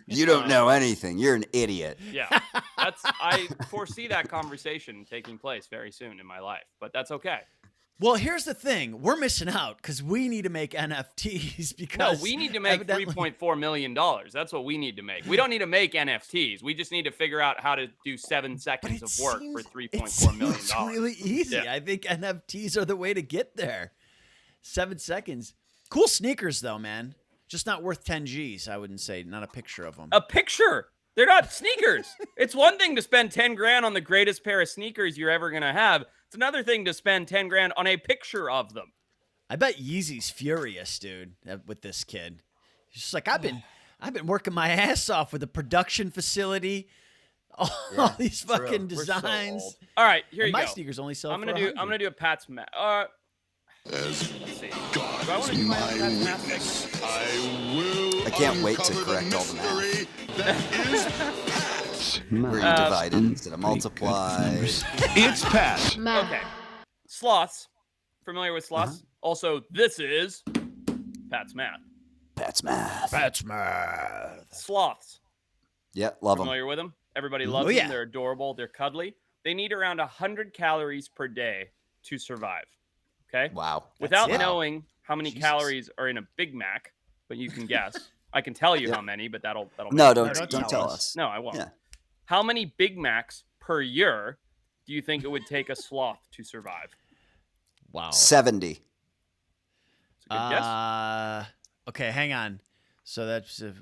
You don't know anything. You're an idiot. Yeah, I foresee that conversation taking place very soon in my life, but that's okay. Well, here's the thing. We're missing out because we need to make NFTs No, because we need to make evidently- $3.4 million. That's what we need to make. We don't need to make NFTs. We just need to figure out how to do 7 But seconds it of work for seems- $3.4 million. It's really easy. Yeah. I think NFTs are the way to get there. 7 seconds. Cool sneakers, though, man. Just not worth 10 G's, I wouldn't say. Not a picture of them. A picture. They're not sneakers. It's one thing to spend 10 grand on the greatest pair of sneakers you're ever going to have. It's another thing to spend 10 grand on a picture of them. I bet Yeezy's furious, dude, with this kid. He's just like, I've been working my ass off with a production facility, all these true. fucking We're so designs. old. All right, here And you my go. sneakers only sell I'm for gonna do. I'm 100. gonna do a Pat's math. Let's see. Do I want to do my own Pat's math segment? I can't wait to correct all the math. Where you divide it instead of multiply. It's Pat. Okay. Sloths. Familiar with sloths? Also, this is Pat's math. Pat's math. That's math. Sloths. Yeah, love them. Familiar with them? Everybody loves Oh, yeah. them. They're adorable. They're cuddly. They need around 100 calories per day to survive. Okay? Wow. Without it? knowing how many Jesus. calories are in a Big Mac, but you can guess. I can tell you how many, but that'll No, make it don't very don't easy. tell us. No, I won't. Yeah. How many Big Macs per year do you think it would take a sloth to survive? Wow. 70. It's a good guess. Okay, hang on. So that's You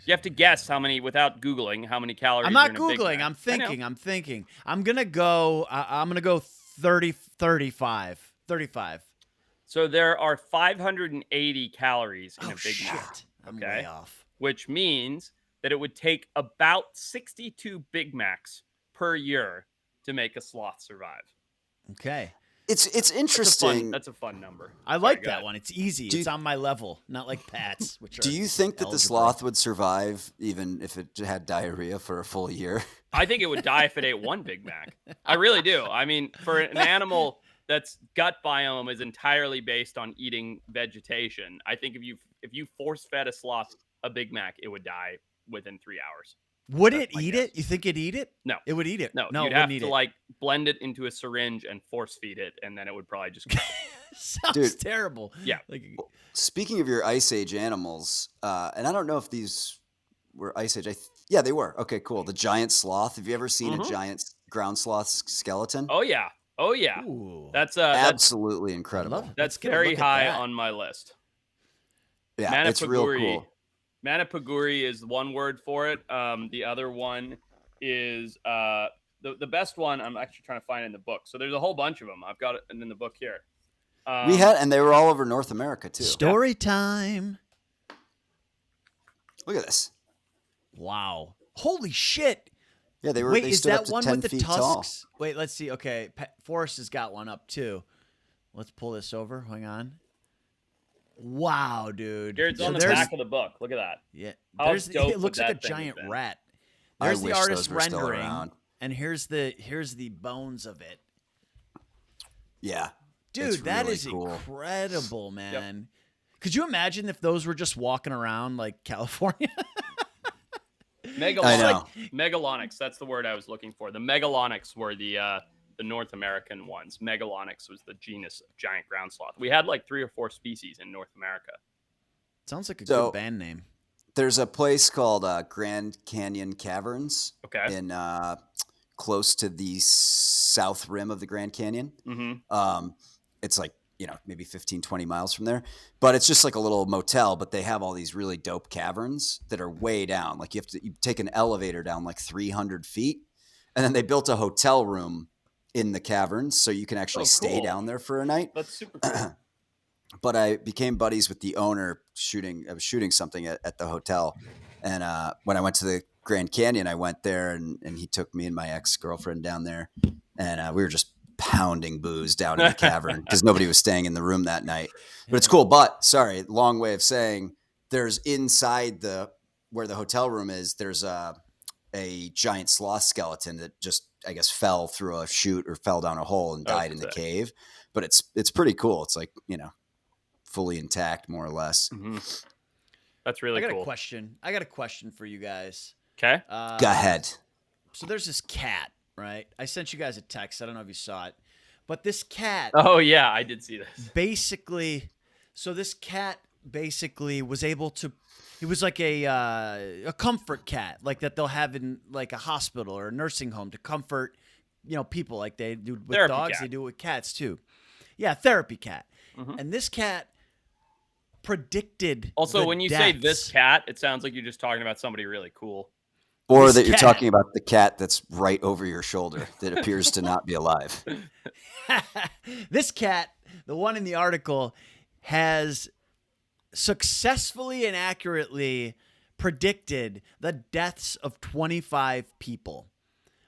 have to guess how many without Googling how many calories. I'm are not in a Big Googling. Mac. I'm I know. thinking. I'm thinking. I'm gonna go 35. So there are 580 calories in Oh a Big shit! Mac, I'm okay. way off. which means that it would take about 62 Big Macs per year to make a sloth survive. Okay, It's That's interesting. a fun number. I Sorry, like go that ahead. one. It's easy. Do It's you- on my level, not like Pat's. Which Do are you think that the algebra. sloth would survive even if it had diarrhea for a full year? I think it would die if it ate one Big Mac. I really do. I mean, for an animal that's gut biome is entirely based on eating vegetation, I think if you force fed a sloth a Big Mac, it would die within 3 hours. Would That's it my eat guess. it? You think it'd eat it? No. It would eat it. No, no, you'd it have wouldn't to eat like blend it into a syringe and force feed it, and then it would probably just go. Sounds Dude. terrible. Yeah. Like, Speaking of your Ice Age animals, and I don't know if these were Ice Age. Yeah, they were. Okay, cool. The giant sloth. Have you ever seen a Mhm. giant ground sloth skeleton? Oh yeah, oh yeah. ooh, That's Absolutely I incredible. love it. that's Let's get a very look at high that. on my list. Yeah, it's real cool. Manipaguri is one word for it. The other one is the best one. I'm actually trying to find in the book. So there's a whole bunch of them. I've got it in the book here. And they were all over North America too. Story time. Look at this. Wow. Holy shit. Yeah, they were. Wait, they is stood up that to one 10 with the feet tall. tusks? Wait, let's see. Okay, Forrest has got one up too. Let's pull this over. Hang on. Wow, dude. Here it's So on the there's- back of the book. Look at that. Yeah, How there's. dope It would looks like a that thing have giant been? rat. I There's the wish artist those were still rendering. around. and here's the bones of it. Yeah. Dude, It's that really is cool. incredible, man. Could you imagine if those were just walking around like California? I know. Megalonyx. That's the word I was looking for. The megalonyx were the North American ones. Megalonyx was the genus of giant ground sloth. We had like 3 or 4 species in North America. Sounds like a So- good band name. There's a place called Grand Canyon Caverns Okay. in close to the south rim of the Grand Canyon. Mm-hmm. It's like, maybe 15, 20 miles from there. But it's just like a little motel, but they have all these really dope caverns that are way down. Like you take an elevator down like 300 feet. And then they built a hotel room in the caverns so you can actually stay cool. down there for a night. That's super cool. But I became buddies with the owner I was shooting something at the hotel. And when I went to the Grand Canyon, I went there and he took me and my ex-girlfriend down there. And we were just pounding booze down in the cavern because nobody was staying in the room that night. But it's cool. But sorry, long way of saying there's inside where the hotel room is, there's a giant sloth skeleton that just, I guess, fell through a chute or fell down a hole and died in the cave. But it's pretty cool. It's like, fully intact, more or less. Mm-hmm. That's really cool. I got a question for you guys. Okay. Go ahead. So there's this cat, right? I sent you guys a text. I don't know if you saw it, but this cat Oh yeah, I did see this. basically was able to. He was like a comfort cat, like that they'll have in like a hospital or a nursing home to comfort, people like they do with Therapy dogs. cat. They do it with cats too. Yeah, therapy cat. Mhm. And this cat predicted. Also, the when you say deaths. this cat, it sounds like you're just talking about somebody really cool. Or This that you're cat. talking about the cat that's right over your shoulder that appears to not be alive. This cat, the one in the article, has successfully and accurately predicted the deaths of 25 people.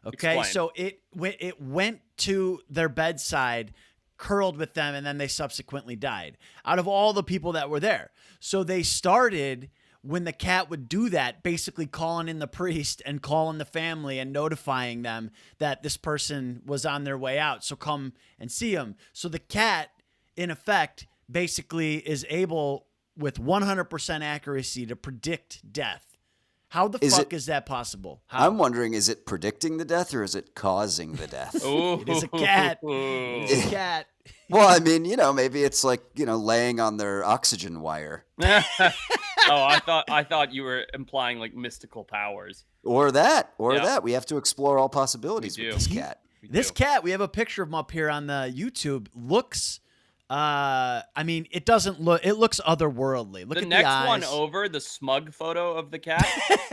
Okay, Explain. so it went to their bedside, curled with them, and then they subsequently died out of all the people that were there. So they started, when the cat would do that, basically calling in the priest and calling the family and notifying them that this person was on their way out. So come and see him. So the cat, in effect, basically is able with 100% accuracy to predict death. How the fuck is that possible? How? I'm wondering, is it predicting the death or is it causing the death? Ooh. It is a cat. It is a cat. Well, I mean, maybe it's like, laying on their oxygen wire. Oh, I thought you were implying like mystical powers. Or that. Yeah. We have to explore all possibilities We with do. this cat. This cat, we have a picture of him up here on the YouTube, looks, it doesn't look, it looks otherworldly. Look The at next the eyes. one over, the smug photo of the cat,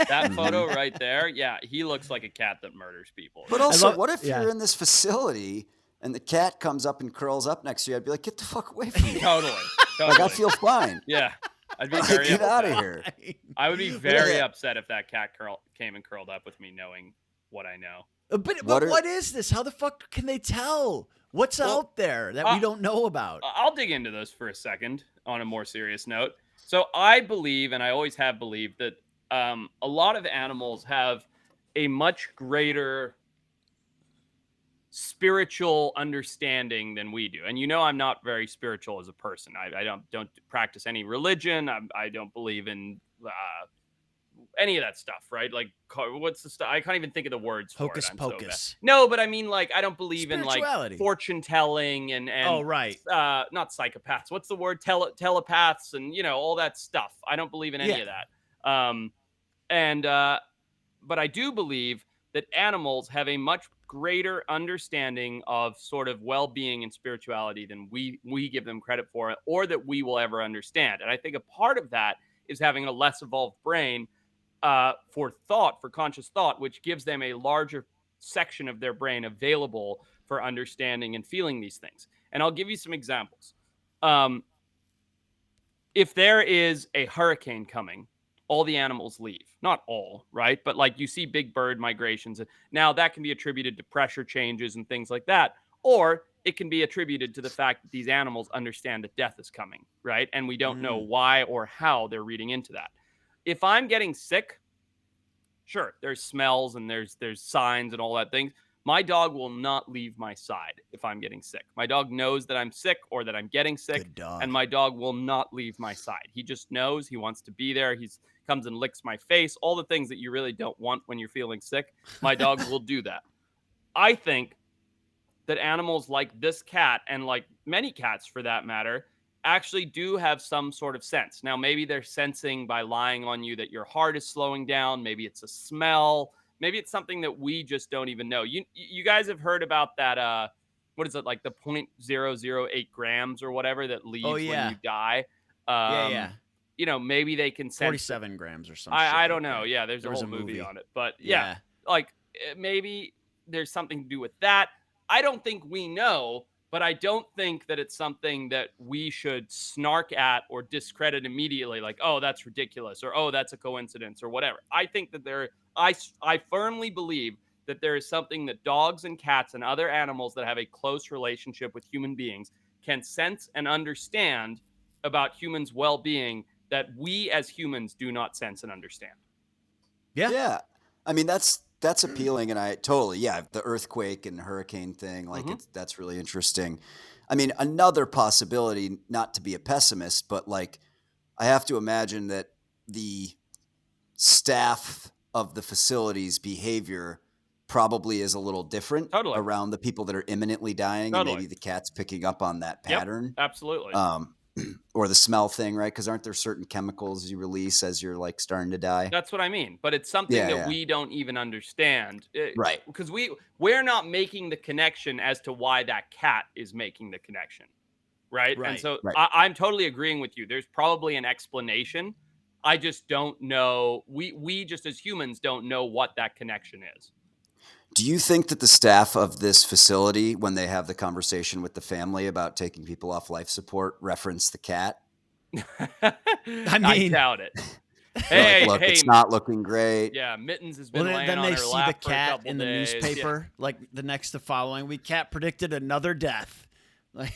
that photo right there, yeah, he looks like a cat that murders people. But also, love- what if yeah. you're in this facility and the cat comes up and curls up next to you? I'd be like, get the fuck away from me. Totally. Like, I feel fine. Yeah, I'd be Like, very get out of upset. here. I would be very Yeah. upset if that cat came and curled up with me, knowing what I know. But What are- what is this? How the fuck can they tell? What's out there that we don't know about? I'll dig into this for a second on a more serious note. So I believe, and I always have believed, that a lot of animals have a much greater spiritual understanding than we do. And I'm not very spiritual as a person. I don't practice any religion. I don't believe in any of that stuff, right? Like, what's the stuff? I can't even think of the words for Hocus it. I'm so bad. pocus. No, but I mean, like, I don't believe in like Spirituality. fortune telling and Oh, right. not psychopaths. What's the word? Telepaths and all that stuff. I don't believe in any of that. But I do believe that animals have a much greater understanding of sort of well-being and spirituality than we give them credit for, or that we will ever understand. And I think a part of that is having a less evolved brain for conscious thought, which gives them a larger section of their brain available for understanding and feeling these things. And I'll give you some examples. If there is a hurricane coming, all the animals leave. Not all, right? But like you see big bird migrations. Now that can be attributed to pressure changes and things like that. Or it can be attributed to the fact that these animals understand that death is coming, right? And we don't know why or how they're reading into that. If I'm getting sick, Sure, there's smells and there's signs and all that things. My dog will not leave my side if I'm getting sick. My dog knows that I'm sick or that I'm getting sick, Good dog. and my dog will not leave my side. He just knows he wants to be there. He's comes and licks my face, all the things that you really don't want when you're feeling sick. My dog will do that. I think that animals like this cat, and like many cats for that matter, actually do have some sort of sense. Now, maybe they're sensing by lying on you that your heart is slowing down. Maybe it's a smell. Maybe it's something that we just don't even know. You guys have heard about that, what is it, like the 0.008 grams or whatever that leaves when you die? Yeah. Maybe they can sense 47 grams or something. I don't know. Yeah, there's a whole movie on it. But yeah, like maybe there's something to do with that. I don't think we know, but I don't think that it's something that we should snark at or discredit immediately, like, oh, that's ridiculous, or oh, that's a coincidence, or whatever. I think that I firmly believe that there is something that dogs and cats and other animals that have a close relationship with human beings can sense and understand about humans' well-being that we as humans do not sense and understand. Yeah. I mean, that's appealing, and I totally, the earthquake and hurricane thing, like that's really interesting. I mean, another possibility, not to be a pessimist, but like I have to imagine that the staff of the facility's behavior probably is a little different around the people that are imminently dying, and maybe the cat's picking up on that pattern. Yep, absolutely. Or the smell thing, right? Because aren't there certain chemicals you release as you're like starting to die? That's what I mean. But it's something that we don't even understand. Right. Because we're not making the connection as to why that cat is making the connection. Right. And so I'm totally agreeing with you. There's probably an explanation. I just don't know. We just as humans don't know what that connection is. Do you think that the staff of this facility, when they have the conversation with the family about taking people off life support, reference the cat? I doubt it. Hey, look, it's not looking great. Yeah, Mittens has been laying then on they her see lap the for a cat couple in the days. newspaper, like the next to following week. Cat predicted another death. Like,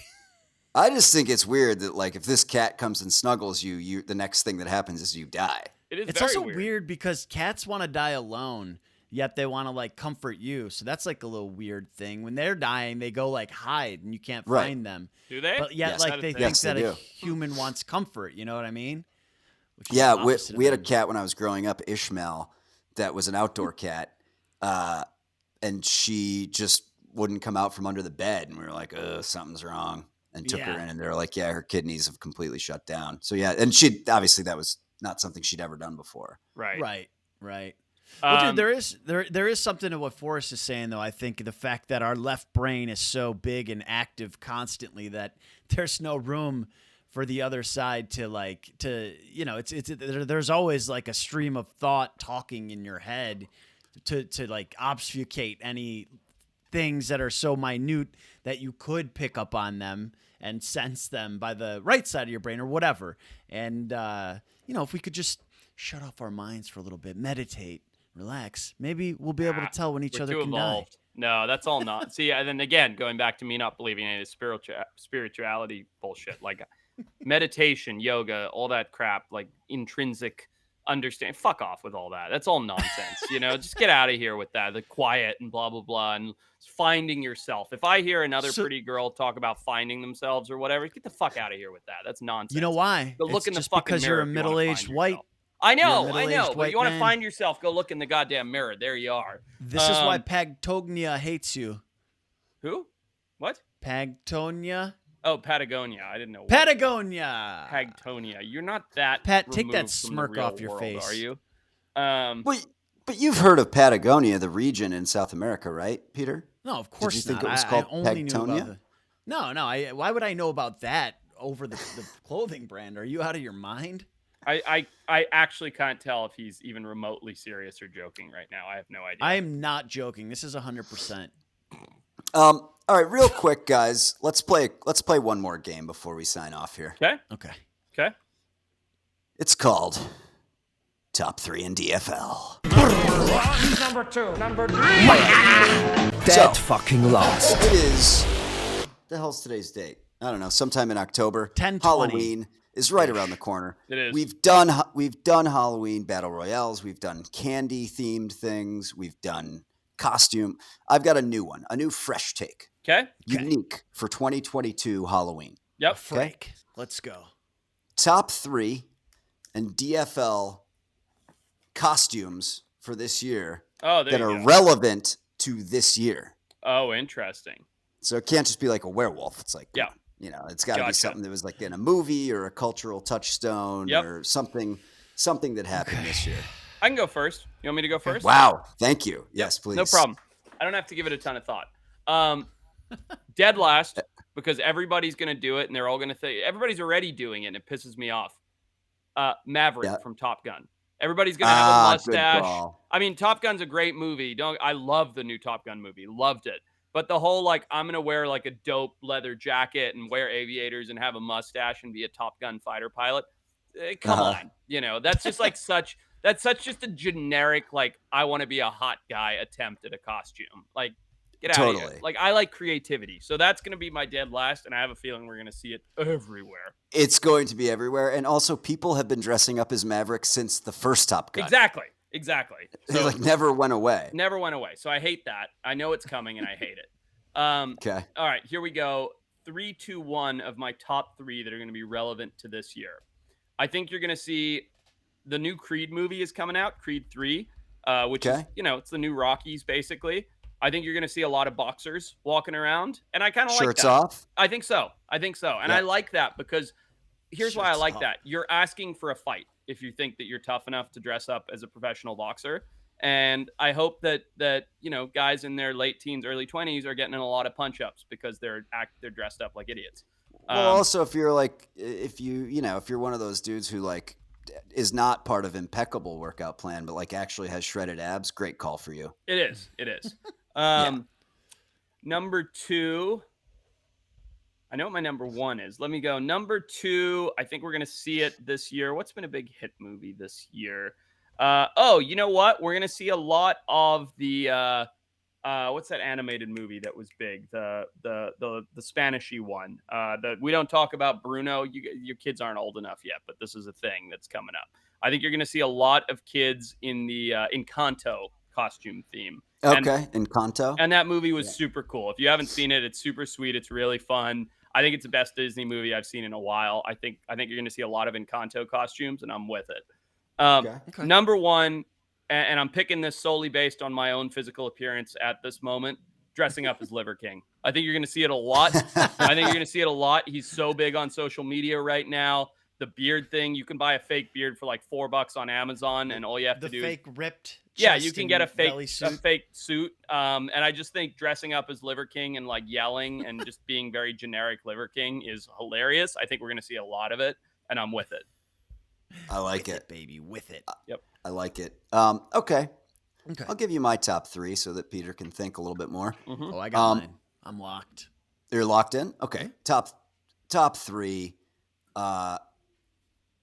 I just think it's weird that like if this cat comes and snuggles you, the next thing that happens is you die. It's very also weird. weird because cats want to die alone, yet they want to like comfort you. So that's like a little weird thing. When they're dying, they go like hide and you can't find them. Do they? But yet, like they think that a human wants comfort. You know what I mean? Yeah, we had a cat when I was growing up, Ishmael, that was an outdoor cat, and she just wouldn't come out from under the bed, and we were like, something's wrong, and took her in, and they were like, her kidneys have completely shut down. So and she obviously that was not something she'd ever done before. Right. Well, dude, there is something to what Forrest is saying, though. I think the fact that our left brain is so big and active constantly that there's no room for the other side there's always like a stream of thought talking in your head to like obfuscate any things that are so minute that you could pick up on them and sense them by the right side of your brain or whatever. And, if we could just shut off our minds for a little bit, meditate, relax, maybe we'll be able to tell when each other can die. No, that's all not. See, and then again, going back to me not believing in any spirituality bullshit, like meditation, yoga, all that crap, like intrinsic understand. Fuck off with all that. That's all nonsense. Just get out of here with that. The quiet and blah, blah, blah, and finding yourself. If I hear another pretty girl talk about finding themselves or whatever, get the fuck out of here with that. That's nonsense. You know why? Go look in the fucking because mirror. You're a middle-aged white. I know. But you want to find yourself, go look in the goddamn mirror. There you are. This is why Patagonia hates you. Who? What? Patagonia? Oh, Patagonia. I didn't know. Patagonia. Patagonia. You're not that. Pat, take that smirk off your face. Are you? But you've heard of Patagonia, the region in South America, right, Peter? No, of course not. Did you think it was called Patagonia? No. Why would I know about that over the clothing brand? Are you out of your mind? I actually can't tell if he's even remotely serious or joking right now. I have no idea. I am not joking. This is 100%. All right, real quick, guys. Let's play one more game before we sign off here. Okay. It's called Top 3 in DFL. Number 2. Number 3. Dead fucking lost. It is. The hell's today's date? I don't know. Sometime in October. 10/20. Halloween. is right around the corner. It is. We've done Halloween battle royales. We've done candy themed things. We've done costume. I've got a new one, a new fresh take, Okay. unique for 2022 Halloween. Yep. Frank, let's go. Top 3 and DFL costumes for this year Oh, there that you are go. relevant to this year. Oh, interesting. So it can't just be like a werewolf. It's like, Yeah. It's got to be Gotcha. something that was like in a movie or a cultural touchstone Yep. or something that happened this year. I can go first. You want me to go first? Wow. Thank you. Yes, please. No problem. I don't have to give it a ton of thought. Dead last, because everybody's going to do it, and they're all going to think everybody's already doing it, and it pisses me off. Maverick from Top Gun. Everybody's going to have a Good mustache. call. I mean, Top Gun's a great movie. I love the new Top Gun movie. Loved it. But the whole, like, I'm going to wear, like, a dope leather jacket and wear aviators and have a mustache and be a Top Gun fighter pilot. Come on. That's just, like, that's just a generic, like, I want to be a hot guy attempt at a costume. Like, get out of here. Like, I like creativity. So that's going to be my dead last, and I have a feeling we're going to see it everywhere. It's going to be everywhere. And also, people have been dressing up as Maverick since the first Top Gun. Exactly. It So, never went away. never went away. So I hate that. I know it's coming, and I hate it. Okay. All right, here we go. 3, 2, 1 of my top 3 that are going to be relevant to this year. I think you're going to see the new Creed movie is coming out, Creed 3, which is, it's the new Rockies, basically. I think you're going to see a lot of boxers walking around, and I kind of like that. Shirts off? I think so. And I like that because here's why I like that. You're asking for a fight if you think that you're tough enough to dress up as a professional boxer. And I hope that guys in their late teens, early 20s are getting in a lot of punch-ups because they're dressed up like idiots. Well, also, if you're like, if you're one of those dudes who like is not part of impeccable workout plan, but like actually has shredded abs, great call for you. It is. Number 2. I know what my number 1 is. Let me go. Number 2, I think we're going to see it this year. What's been a big hit movie this year? You know what? We're going to see a lot of the what's that animated movie that was big? The Spanishy one. We don't talk about Bruno. Your kids aren't old enough yet, but this is a thing that's coming up. I think you're going to see a lot of kids in the Encanto costume theme. Okay, Encanto. And that movie was super cool. If you haven't seen it, it's super sweet. It's really fun. I think it's the best Disney movie I've seen in a while. I think you're going to see a lot of Encanto costumes, and I'm with it. Okay. Number 1, and I'm picking this solely based on my own physical appearance at this moment, dressing up as Liver King. I think you're going to see it a lot. He's so big on social media right now. The beard thing, you can buy a fake beard for like $4 on Amazon, and all you have to do fake ripped. Yeah, you can get a belly fake suit. And I just think dressing up as Liver King and like yelling and just being very generic Liver King is hilarious. I think we're going to see a lot of it, and I'm with it. I like it, baby, with it. Yep. I like it. Okay. I'll give you my top 3 so that Peter can think a little bit more. Mm-hmm. Oh, I got mine. I'm locked. You're locked in? Okay. Top 3.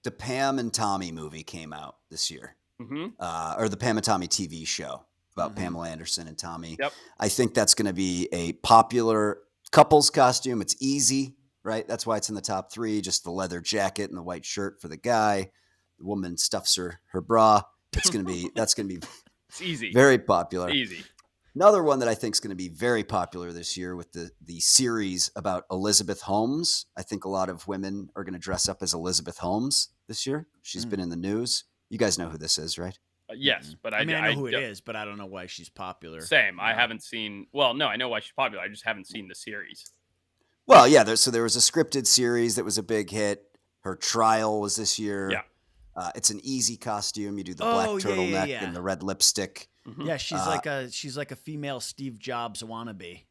The Pam and Tommy movie came out this year. Mm-hmm. Or the Pam and Tommy TV show about Pamela Anderson and Tommy. Yep. I think that's going to be a popular couples costume. It's easy, right? That's why it's in the top 3. Just the leather jacket and the white shirt for the guy. The woman stuffs her bra. That's going to be It's easy. very popular. Easy. Another one that I think is going to be very popular this year with the series about Elizabeth Holmes. I think a lot of women are going to dress up as Elizabeth Holmes this year. She's been in the news. You guys know who this is, right? Yes, but I know who it is, but I don't know why she's popular. Same. I haven't seen. Well, no, I know why she's popular. I just haven't seen the series. Well, yeah. There was a scripted series that was a big hit. Her trial was this year. Yeah. It's an easy costume. You do the black turtleneck yeah. and the red lipstick. Mm-hmm. Yeah, she's like a female Steve Jobs wannabe.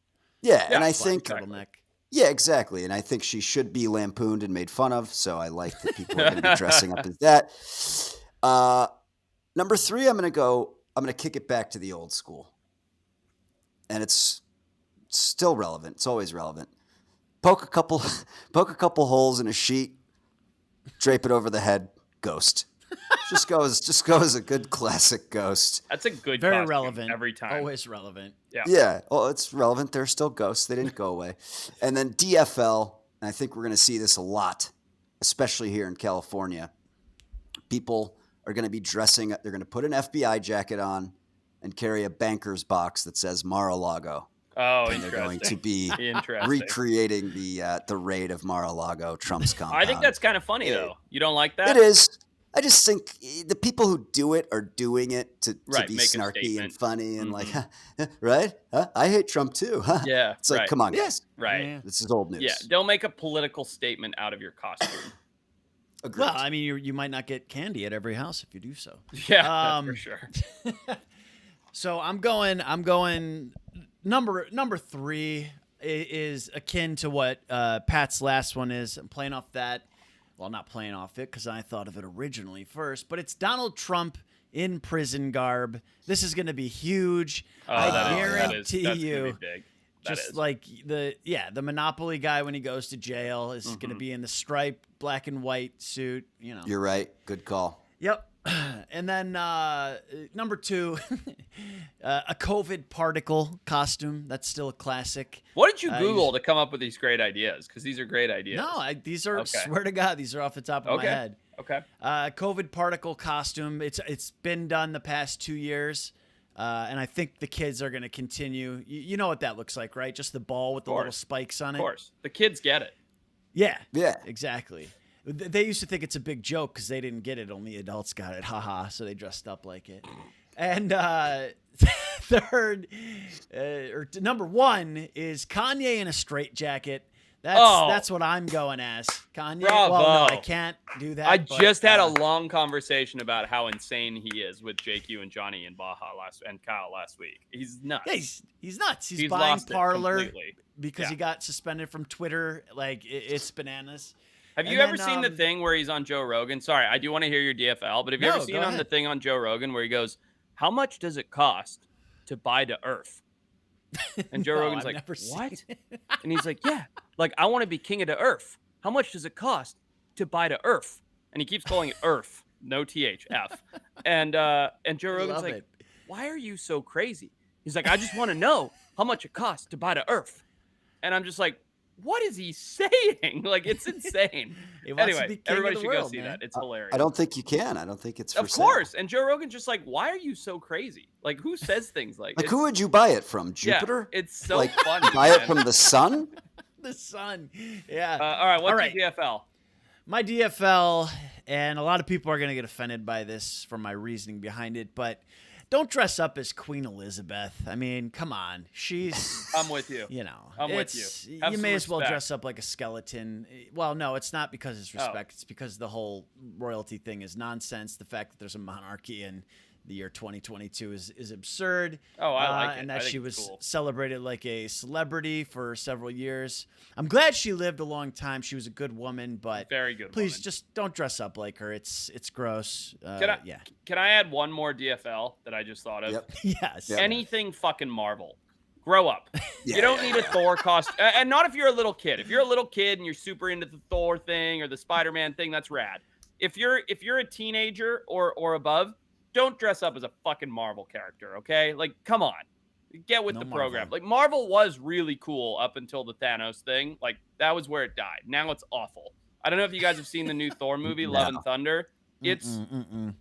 Yeah, and I Black think turtleneck. yeah, exactly. And I think she should be lampooned and made fun of. So I like that people are going to be dressing up as that. Number 3, I'm going to kick it back to the old school. And it's still relevant. It's always relevant. Poke a couple holes in a sheet, drape it over the head, ghost. Just go as a good classic ghost. That's a good Very costume relevant every time. Always relevant. Yeah. Yeah. Well, it's relevant. They're still ghosts. They didn't go away. And then DFL, and I think we're going to see this a lot especially here in California, people are going to be dressing. They're going to put an FBI jacket on and carry a banker's box that says Mar-a-Lago. Oh, And they're going to be Interesting. recreating the raid of Mar-a-Lago, Trump's compound. I think that's kind of funny, though. You don't like that? It is. I just think the people who do it are doing it to be make a snarky statement. and funny and like, right? Huh? I hate Trump too. Huh? Yeah, It's like, right. come on, guys. Right. Yeah. This is old news. Yeah, don't make a political statement out of your costume. Agreed. Well, I mean, you might not get candy at every house if you do so. Yeah, that's for sure. So I'm going. Number 3 is akin to what Pat's last one is. I'm playing off that. Well, not playing off it because I thought of it originally first, but it's Donald Trump in prison garb. This is going to be huge. I guarantee that's you. gonna be big. That Just is. like the Monopoly guy when he goes to jail is going to be in the striped black and white suit. You know. You're right. Good call. Yep. And then number 2, a COVID particle costume. That's still a classic. What did you Google to come up with these great ideas? Because these are great ideas. No, these are, Okay. swear to God, these are off the top of my head. Okay. COVID particle costume. It's been done the past 2 years. And I think the kids are going to continue. You know what that looks like, right? Just the ball with the little spikes on it. Of course. The kids get it. Yeah. Yeah. Exactly. They used to think it's a big joke because they didn't get it. Only adults got it. Haha. So they dressed up like it. And third, number 1 is Kanye in a straitjacket. That's what I'm going as. Kanye. Bravo. Well, no, I can't do that. I but, just had a long conversation about how insane he is with JQ and Johnny and Baja and Kyle last week. He's nuts. Yeah, he's nuts. He's He's buying lost it Parlor completely. because he got suspended from Twitter. Like it's bananas. Have you And ever then, seen the thing where he's on Joe Rogan? Sorry, I do want to hear your DFL, but have you No, ever seen go on the ahead. thing on Joe Rogan where he goes, "How much does it cost to buy to Earth?" And Joe No, Rogan's I've like, never seen "What?" it. And he's like, "Yeah, like I want to be king of the Earth. How much does it cost to buy to Earth?" And he keeps calling it Earth, no TH, F. And Joe Rogan's Love like, it. "Why are you so crazy?" He's like, "I just want to know how much it costs to buy to Earth." And I'm just like, what is he saying? Like, it's insane. He wants to Anyway, be king everybody of the should go world, see man. that. It's hilarious. I don't think you can. I don't think it's for Of sale. course. And Joe Rogan's just like, why are you so crazy? Like, who says things like Like, it's- who would you buy it from? yeah, Jupiter? it's so like, funny. buy it man. from the sun? The sun. Yeah. All right, what's All right. your DFL? My DFL, and a lot of people are going to get offended by this from my reasoning behind it, but don't dress up as Queen Elizabeth. I mean, come on. She's, I'm with you. you know, I'm with it's- you. Have You some may as well respect. dress up like a skeleton. Well, no, it's not because it's Oh. respect. It's because the whole royalty thing is nonsense. The fact that there's a monarchy in the year 2022 is absurd. Oh, I like it. And I that think she it's was cool. celebrated like a celebrity for several years. I'm glad she lived a long time. She was a good woman, but Very good please woman. just don't dress up like her. It's gross. Yeah. Can I add one more DFL that I just thought of? Yep. Yes. Yep. Anything fucking Marvel. Grow up. Yeah. You don't need a Thor costume. And not if you're a little kid. If you're a little kid and you're super into the Thor thing or the Spider-Man thing, that's rad. If you're a teenager or above, don't dress up as a fucking Marvel character, okay? Like, come on. Get with No the program. Marvel. Like, Marvel was really cool up until the Thanos thing. Like, that was where it died. Now it's awful. I don't know if you guys have seen the new Thor movie, Love and Thunder. It's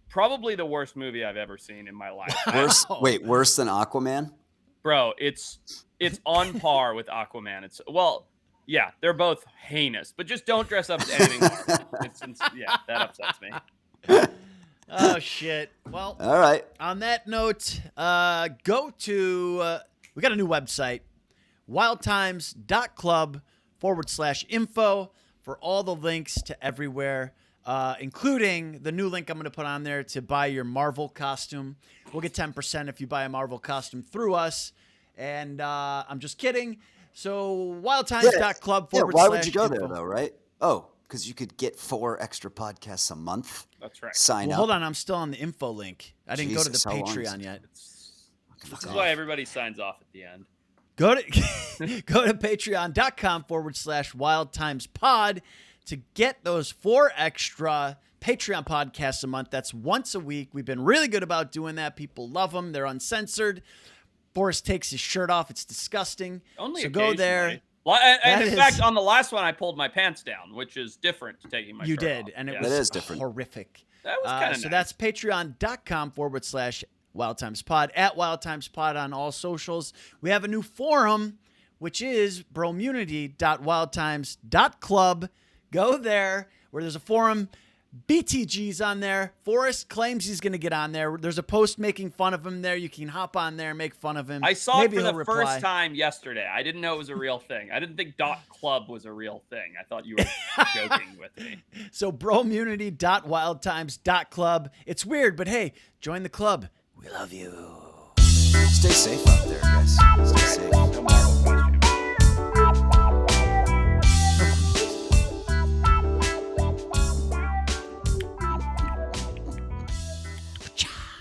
probably the worst movie I've ever seen in my life. Worse, Wow. wait, worse than Aquaman? Bro, it's on par with Aquaman. Yeah, they're both heinous, but just don't dress up as anything Marvel. Yeah, that upsets me. Oh shit. Well, All right. on that note, go to we got a new website, wildtimes.club/info for all the links to everywhere, including the new link I'm going to put on there to buy your Marvel costume. We'll get 10% if you buy a Marvel costume through us. And I'm just kidding. So wildtimes.club Yeah, / why would you go there, info. though, right? Oh, because you could get 4 extra podcasts a month. That's right. Sign Well, up. hold on. I'm still on the info link. I didn't go to the Jesus, how long is Patreon it? yet. This is why everybody signs off at the end. Go to patreon.com /wildtimespod to get those 4 extra Patreon podcasts a month. That's once a week. We've been really good about doing that. People love them. They're uncensored. Boris takes his shirt off. It's disgusting. Only so go there. occasionally. Well, and That in is- fact, on the last one, I pulled my pants down, which is different to taking my You shirt did, off. and it Yeah. was That is different. horrific. That was kind of So nice. that's patreon.com/wildtimespod, at wildtimespod on all socials. We have a new forum, which is bromunity.wildtimes.club. Go there, where there's a forum. BTG's on there. Forrest claims he's going to get on there. There's a post making fun of him there. You can hop on there and make fun of him. I saw Maybe it for he'll the reply. first time yesterday. I didn't know it was a real thing. I didn't think .club was a real thing. I thought you were joking with me. So bromunity.wildtimes.club. It's weird, but hey, join the club. We love you. Stay safe out there, guys. Stay safe.